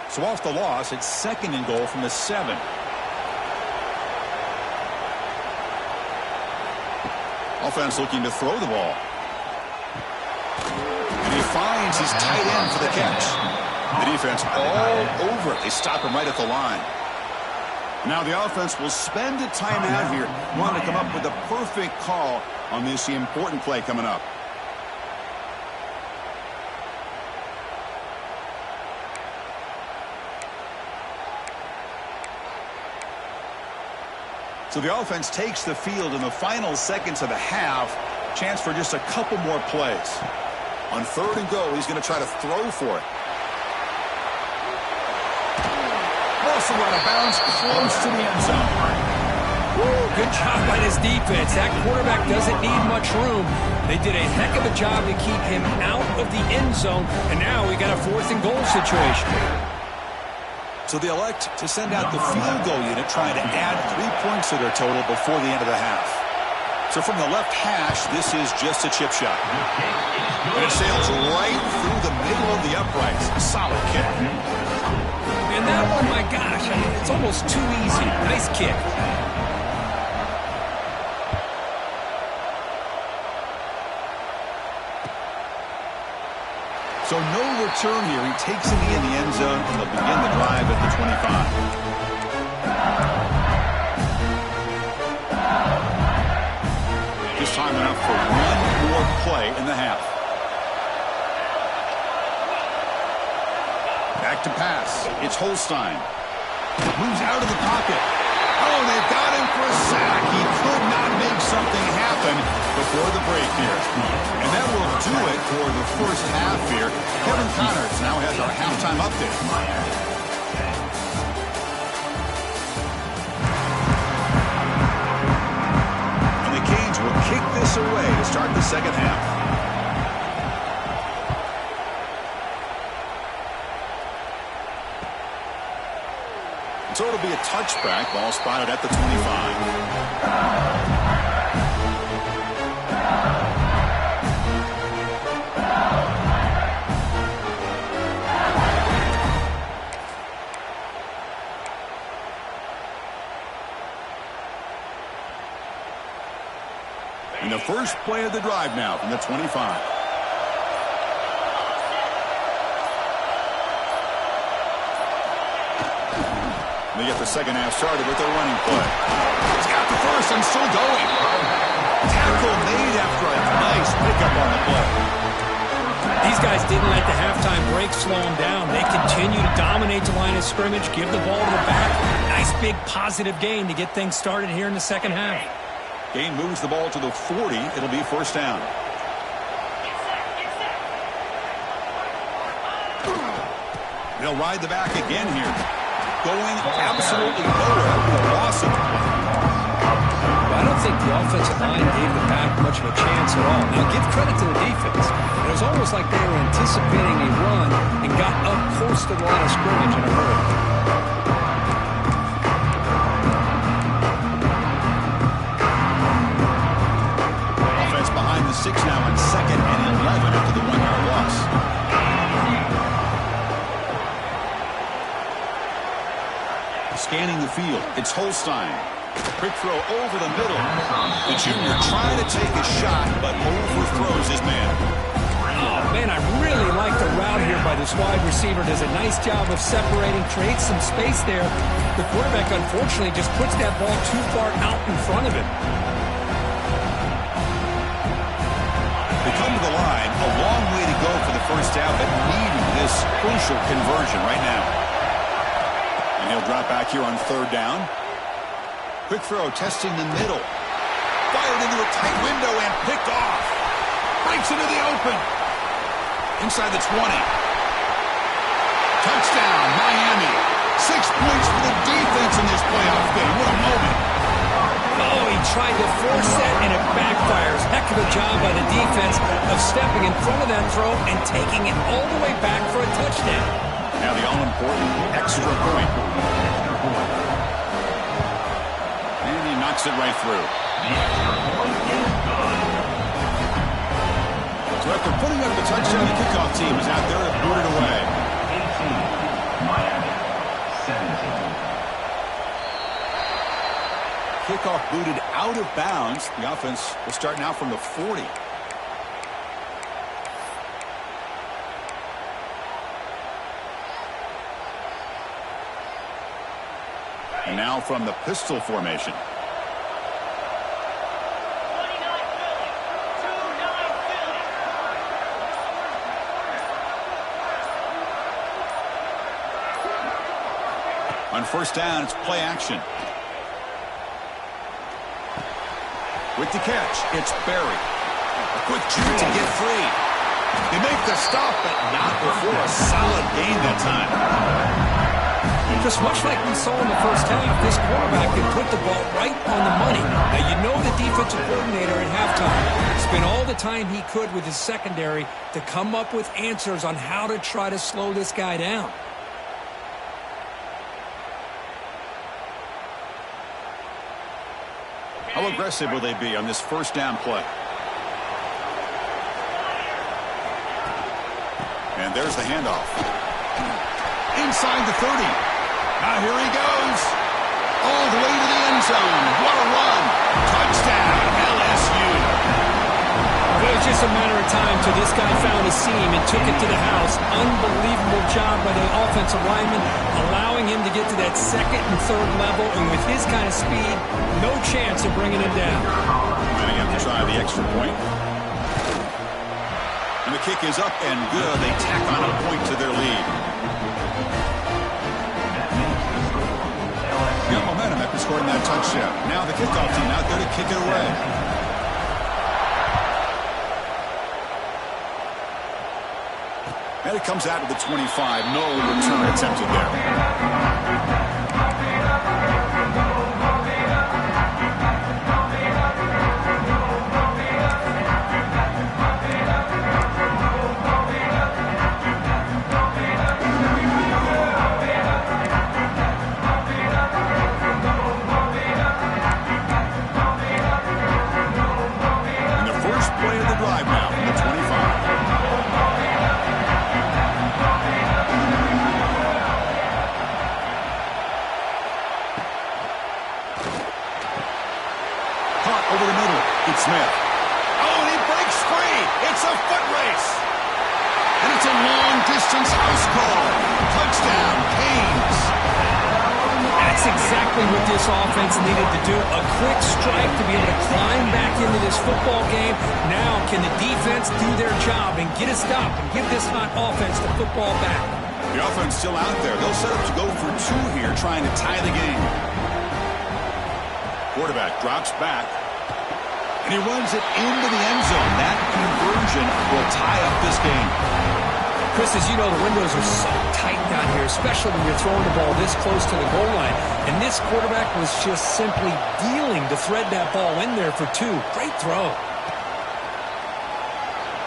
So off the loss, it's 2nd and goal from the 7. Offense looking to throw the ball. And he finds his tight end for the catch. The defense all over it. They stop him right at the line. Now the offense will spend a timeout here. Want to come up with a perfect call on this important play coming up. So the offense takes the field in the final seconds of the half. Chance for just a couple more plays. On 3rd and goal, he's going to try to throw for it. Also out of bounds, close to the end zone. Woo, good job by this defense. That quarterback doesn't need much room. They did a heck of a job to keep him out of the end zone, and now we got a 4th and goal situation. So they elect to send out the field goal unit, trying to add 3 points to their total before the end of the half. So from the left hash, this is just a chip shot. And it sails right through the middle of the uprights. A solid kick. And that one, my gosh, it's almost too easy. Nice kick. So no return here. He takes it in the end zone, and they'll begin the drive at the 25. This time enough for one more play in the half. Back to pass. It's Holstein. Moves out of the pocket. Oh, they've got him for a sack. He could not make something happen before the break here. And that will do it for the first half here. Kevin Connors now has our halftime update. And the Canes will kick this away to start the second half. So it'll be a touchback. Ball spotted at the 25. And the first play of the drive now from the 25. They get the second half started with their running play. He's got the first and still going. Tackle made after a nice pickup on the play. These guys didn't let the halftime break slow them down. They continue to dominate the line of scrimmage, give the ball to the back. Nice big positive gain to get things started here in the second half. Gain moves the ball to the 40. It'll be 1st down. They'll ride the back again here. going absolutely nowhere with a loss of. I don't think the offensive line gave the back much of a chance at all. Now, give credit to the defense. It was almost like they were anticipating a run and got up close to the line of scrimmage in a hurry. Offense behind the 6 now on 2nd and 11 after the 1-yard loss. Scanning the field, it's Holstein. Quick throw over the middle. The junior trying to take a shot, but overthrows his man. Oh, man, I really like the route here by this wide receiver. Does a nice job of separating, creates some space there. The quarterback, unfortunately, just puts that ball too far out in front of him. They come to the line, a long way to go for the first down, but needing this crucial conversion right now. And he'll drop back here on 3rd down. Quick throw, testing the middle. Fired into a tight window and picked off. Breaks into the open. Inside the 20. Touchdown, Miami. 6 points for the defense in this playoff game. What a moment. Oh, he tried to force that, and it backfires. Heck of a job by the defense of stepping in front of that throw and taking it all the way back for a touchdown. Now the all-important extra point. And he knocks it right through. So after putting up the touchdown, the kickoff team is out there to boot it away. 18, Miami, 17. Kickoff booted out of bounds. The offense will start now from the 40. And now from the pistol formation. On 1st down, it's play action. With the catch, it's Berry. A quick juke to get free. They make the stop, but not before a solid gain that time. Just much like we saw in the first half, this quarterback can put the ball right on the money. Now, you know the defensive coordinator at halftime spent all the time he could with his secondary to come up with answers on how to try to slow this guy down. How aggressive will they be on this 1st down play? And there's the handoff. Inside the 30. Now here he goes. All the way to the end zone. What a run. Touchdown, LSU. It was just a matter of time till this guy found a seam and took it to the house. Unbelievable job by the offensive lineman, allowing him to get to that 2nd and 3rd level, and with his kind of speed, no chance of bringing him down. And they have to try the extra point. And the kick is up and good. They tack on a point to their lead. Got momentum after scoring that touchdown. Now the kickoff team out there to kick it away. And it comes out to the 25. No return attempted there. Smith. Oh, and he breaks free. It's a foot race. And it's a long-distance house call. Touchdown, Canes. That's exactly what this offense needed to do. A quick strike to be able to climb back into this football game. Now, can the defense do their job and get a stop and give this hot offense the football back? The offense still out there. They'll set up to go for 2 here, trying to tie the game. Quarterback drops back. And he runs it into the end zone. That conversion will tie up this game. Chris, as you know, the windows are so tight down here, especially when you're throwing the ball this close to the goal line. And this quarterback was just simply dealing to thread that ball in there for two. Great throw.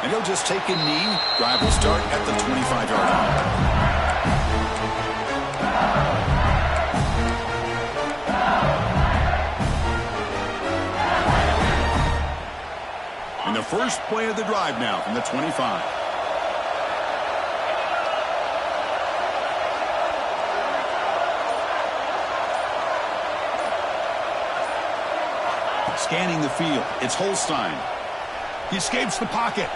And he'll just take a knee. Drive will start at the 25-yard line. And the first play of the drive now from the 25. Scanning the field. It's Holstein. He escapes the pocket.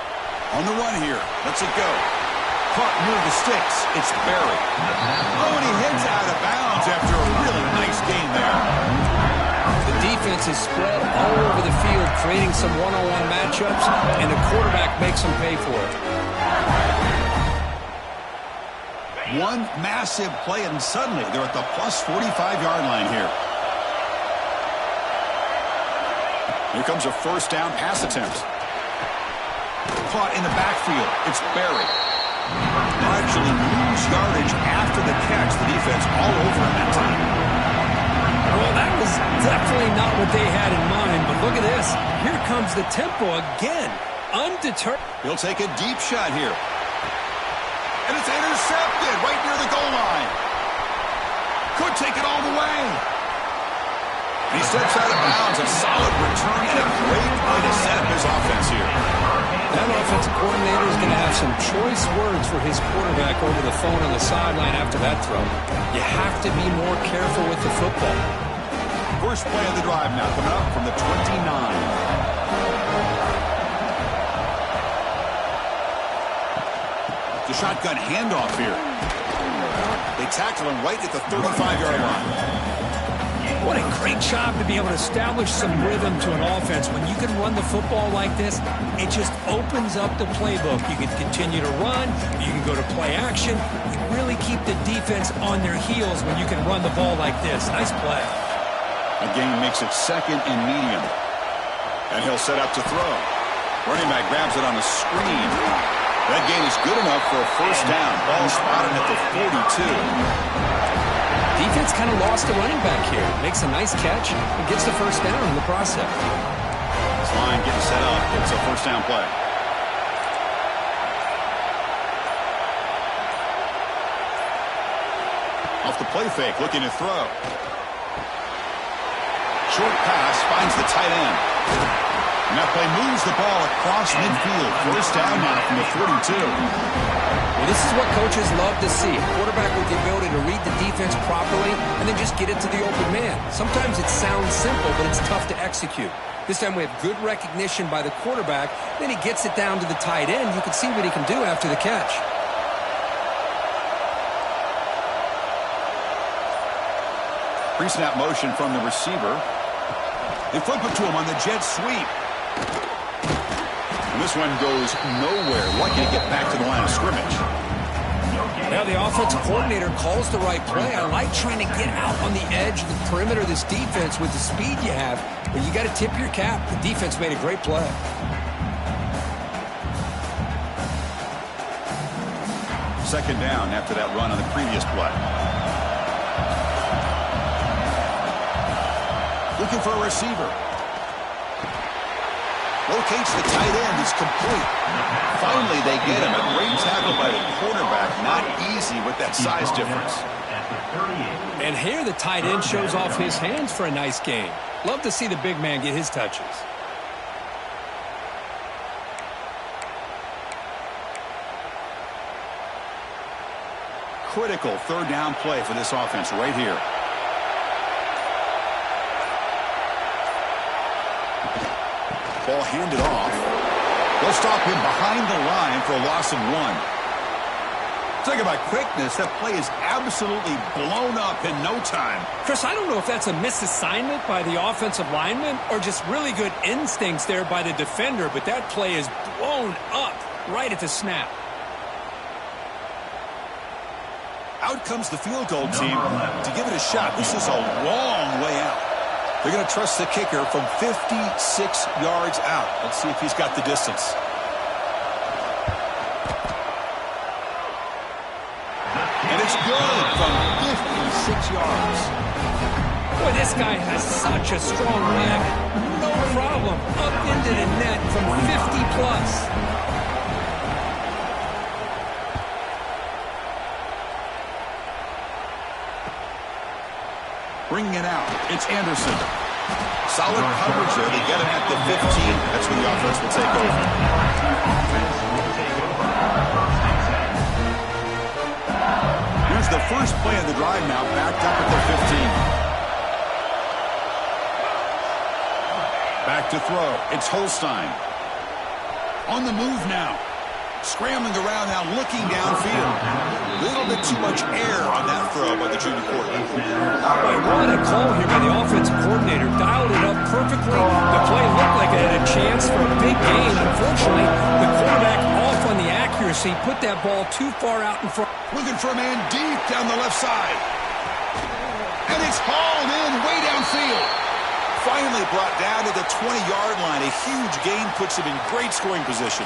On the run here. Lets it go. Caught near the sticks. It's Barry. Oh, and he heads out of bounds after a really nice gain there. The defense is spread all over the field, creating some one-on-one matchups, and the quarterback makes them pay for it. One massive play, and suddenly they're at the plus 45-yard line here. Here comes a first down pass attempt. Caught in the backfield. It's Barry. Actually lose yardage after the catch. The defense all over him that time. Well, that was definitely not what they had in mind, but look at this. Here comes the tempo again. Undeterred. He'll take a deep shot here. And it's intercepted right near the goal line. Could take it all the way. He steps out of bounds. A solid return and a great way to set up his offense here. That offensive coordinator is going to have some choice words for his quarterback over the phone on the sideline after that throw. You have to be more careful with the football. First play of the drive now coming up from the 29. The shotgun handoff here. They tackle him right at the 35-yard line. What a great job to be able to establish some rhythm to an offense. When you can run the football like this, it just opens up the playbook. You can continue to run. You can go to play action. You really keep the defense on their heels when you can run the ball like this. Nice play. A gain makes it second and medium. And he'll set up to throw. Running back grabs it on the screen. That gain is good enough for a first down. Ball spotted at the 42. Defense kind of lost a running back here. Makes a nice catch and gets the first down in the process. This line getting set up. It's a first down play. Off the play fake, looking to throw. Short pass finds the tight end. And that play moves the ball across midfield. First down now from the 42. Well, this is what coaches love to see. A quarterback with the ability to read the defense properly and then just get it to the open man. Sometimes it sounds simple, but it's tough to execute. This time we have good recognition by the quarterback. Then he gets it down to the tight end. You can see what he can do after the catch. Pre-snap motion from the receiver. They flip it to him on the jet sweep. And this one goes nowhere. Lucky to get back to the line of scrimmage. Now the offensive coordinator calls the right play. I like trying to get out on the edge of the perimeter of this defense with the speed you have. But you got to tip your cap. The defense made a great play. Second down after that run on the previous play. Looking for a receiver. Locates the tight end. It's complete. Finally, they get him. A great tackle by the quarterback. Not easy with that size difference. And here the tight end shows off his hands for a nice game. Love to see the big man get his touches. Critical third down play for this offense right here. Ball handed off. They'll stop him behind the line for a loss of 1. Talk about quickness. That play is absolutely blown up in no time. Chris, I don't know if that's a misassignment by the offensive lineman or just really good instincts there by the defender, but that play is blown up right at the snap. Out comes the field goal team to give it a shot. This is a long way out. They're going to trust the kicker from 56 yards out. Let's see if he's got the distance. It's good from 56 yards. Boy, this guy has such a strong leg. No problem. Up into the net from 50 plus. Bringing it out, it's Anderson. Solid coverage there. They get him at the 15. That's where the offense will take over. Here's the first play of the drive now, backed up at the 15. Back to throw. It's Holstein. On the move now. Scrambling around now, looking downfield. A little bit too much air on that throw by the junior quarterback. What a call here by the offensive coordinator. Dialed it up perfectly. The play looked like it had a chance for a big gain. Unfortunately, the quarterback off on the accuracy, put that ball too far out in front. Looking for a man deep down the left side. And it's hauled in way downfield. Finally brought down to the 20-yard line. A huge gain puts him in great scoring position.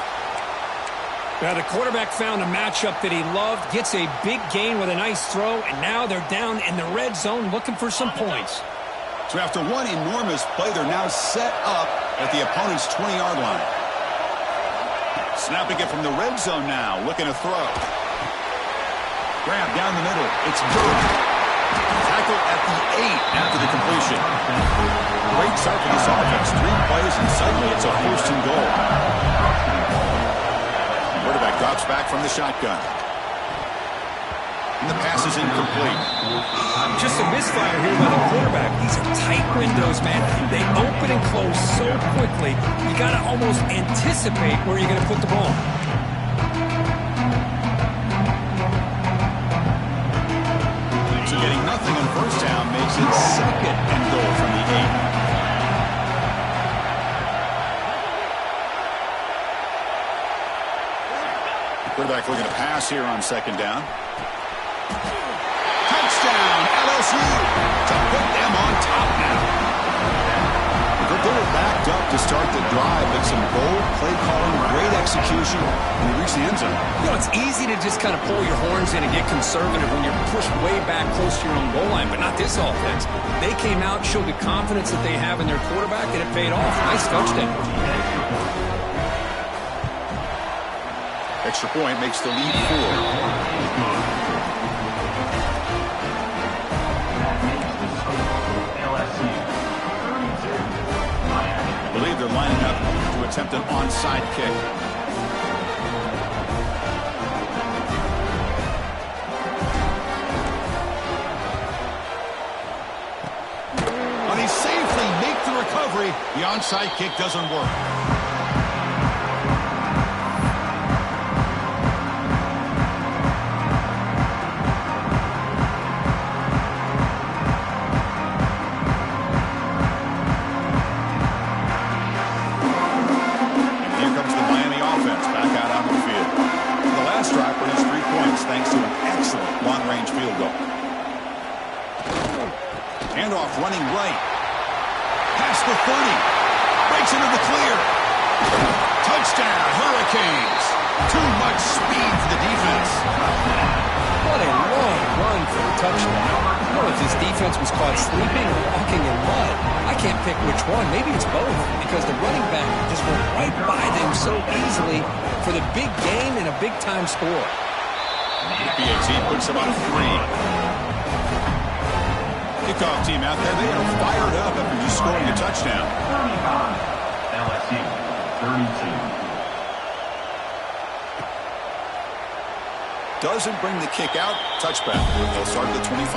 Now the quarterback found a matchup that he loved, gets a big gain with a nice throw, and now they're down in the red zone looking for some points. So after one enormous play, they're now set up at the opponent's 20-yard line. Snapping it from the red zone now, looking to throw. Grab down the middle, it's good. Tackle at the 8 after the completion. Great start for this offense. 3 plays, and suddenly it's a first and goal. Quarterback drops back from the shotgun. And the pass is incomplete. Just a misfire here by the quarterback. These are tight windows, man. They open and close so quickly, you got to almost anticipate where you're going to put the ball. So getting nothing on first down makes it second and goal from the 8. Quarterback looking to pass here on second down. Touchdown, LSU, to put them on top now. They were backed up to start the drive, but some bold play calling, great execution, and they reached the end zone. You know, it's easy to just kind of pull your horns in and get conservative when you're pushed way back close to your own goal line, but not this offense. They came out, showed the confidence that they have in their quarterback, and it paid off. Nice touchdown. Extra point makes the lead 4. I believe they're lining up to attempt an onside kick. When he safely makes the recovery, the onside kick doesn't work. Running right. Past the 30. Breaks into the clear. Touchdown, Hurricanes. Too much speed for the defense. What a long run for a touchdown. You know, if this defense was caught sleeping or walking in mud, I can't pick which one. Maybe it's both, because the running back just went right by them so easily for the big gain and a big-time score. The PAT puts them on 3. Kickoff team out there. They are fired up after just scoring a touchdown. 35, LSU, 32. Doesn't bring the kick out. Touchback. They'll start at the 25.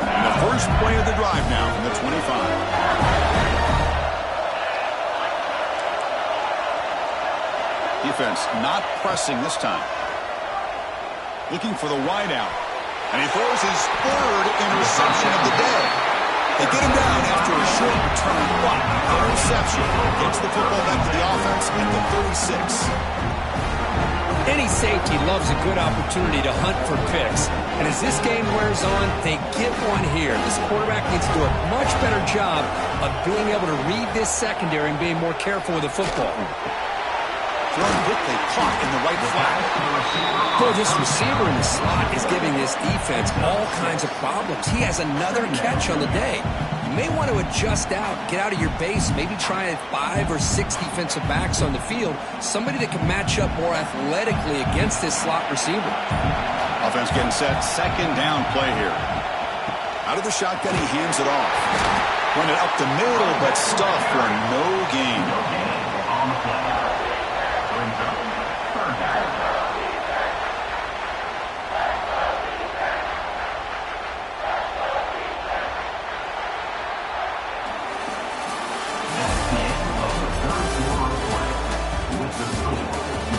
And the first play of the drive now from the 25. Defense not pressing this time. Looking for the wideout. And he throws his 3rd interception of the day. They get him down after a short return, but interception gets the football back to the offense at the 36. Any safety loves a good opportunity to hunt for picks. And as this game wears on, they get one here. This quarterback needs to do a much better job of being able to read this secondary and being more careful with the football. thrown quickly, caught in the right flat. Boy, this receiver in the slot is giving this defense all kinds of problems. He has another catch on the day. You may want to adjust out, get out of your base, maybe try 5 or 6 defensive backs on the field, somebody that can match up more athletically against this slot receiver. Offense getting set, second down play here. Out of the shotgun, he hands it off. Run it up the middle, but stuffed for no gain. On the play. Brings up third down. That's the end of the third quarter of play. With the score.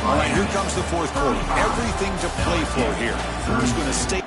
All right, here comes the fourth quarter. Everything to play for here. Who's going to stay?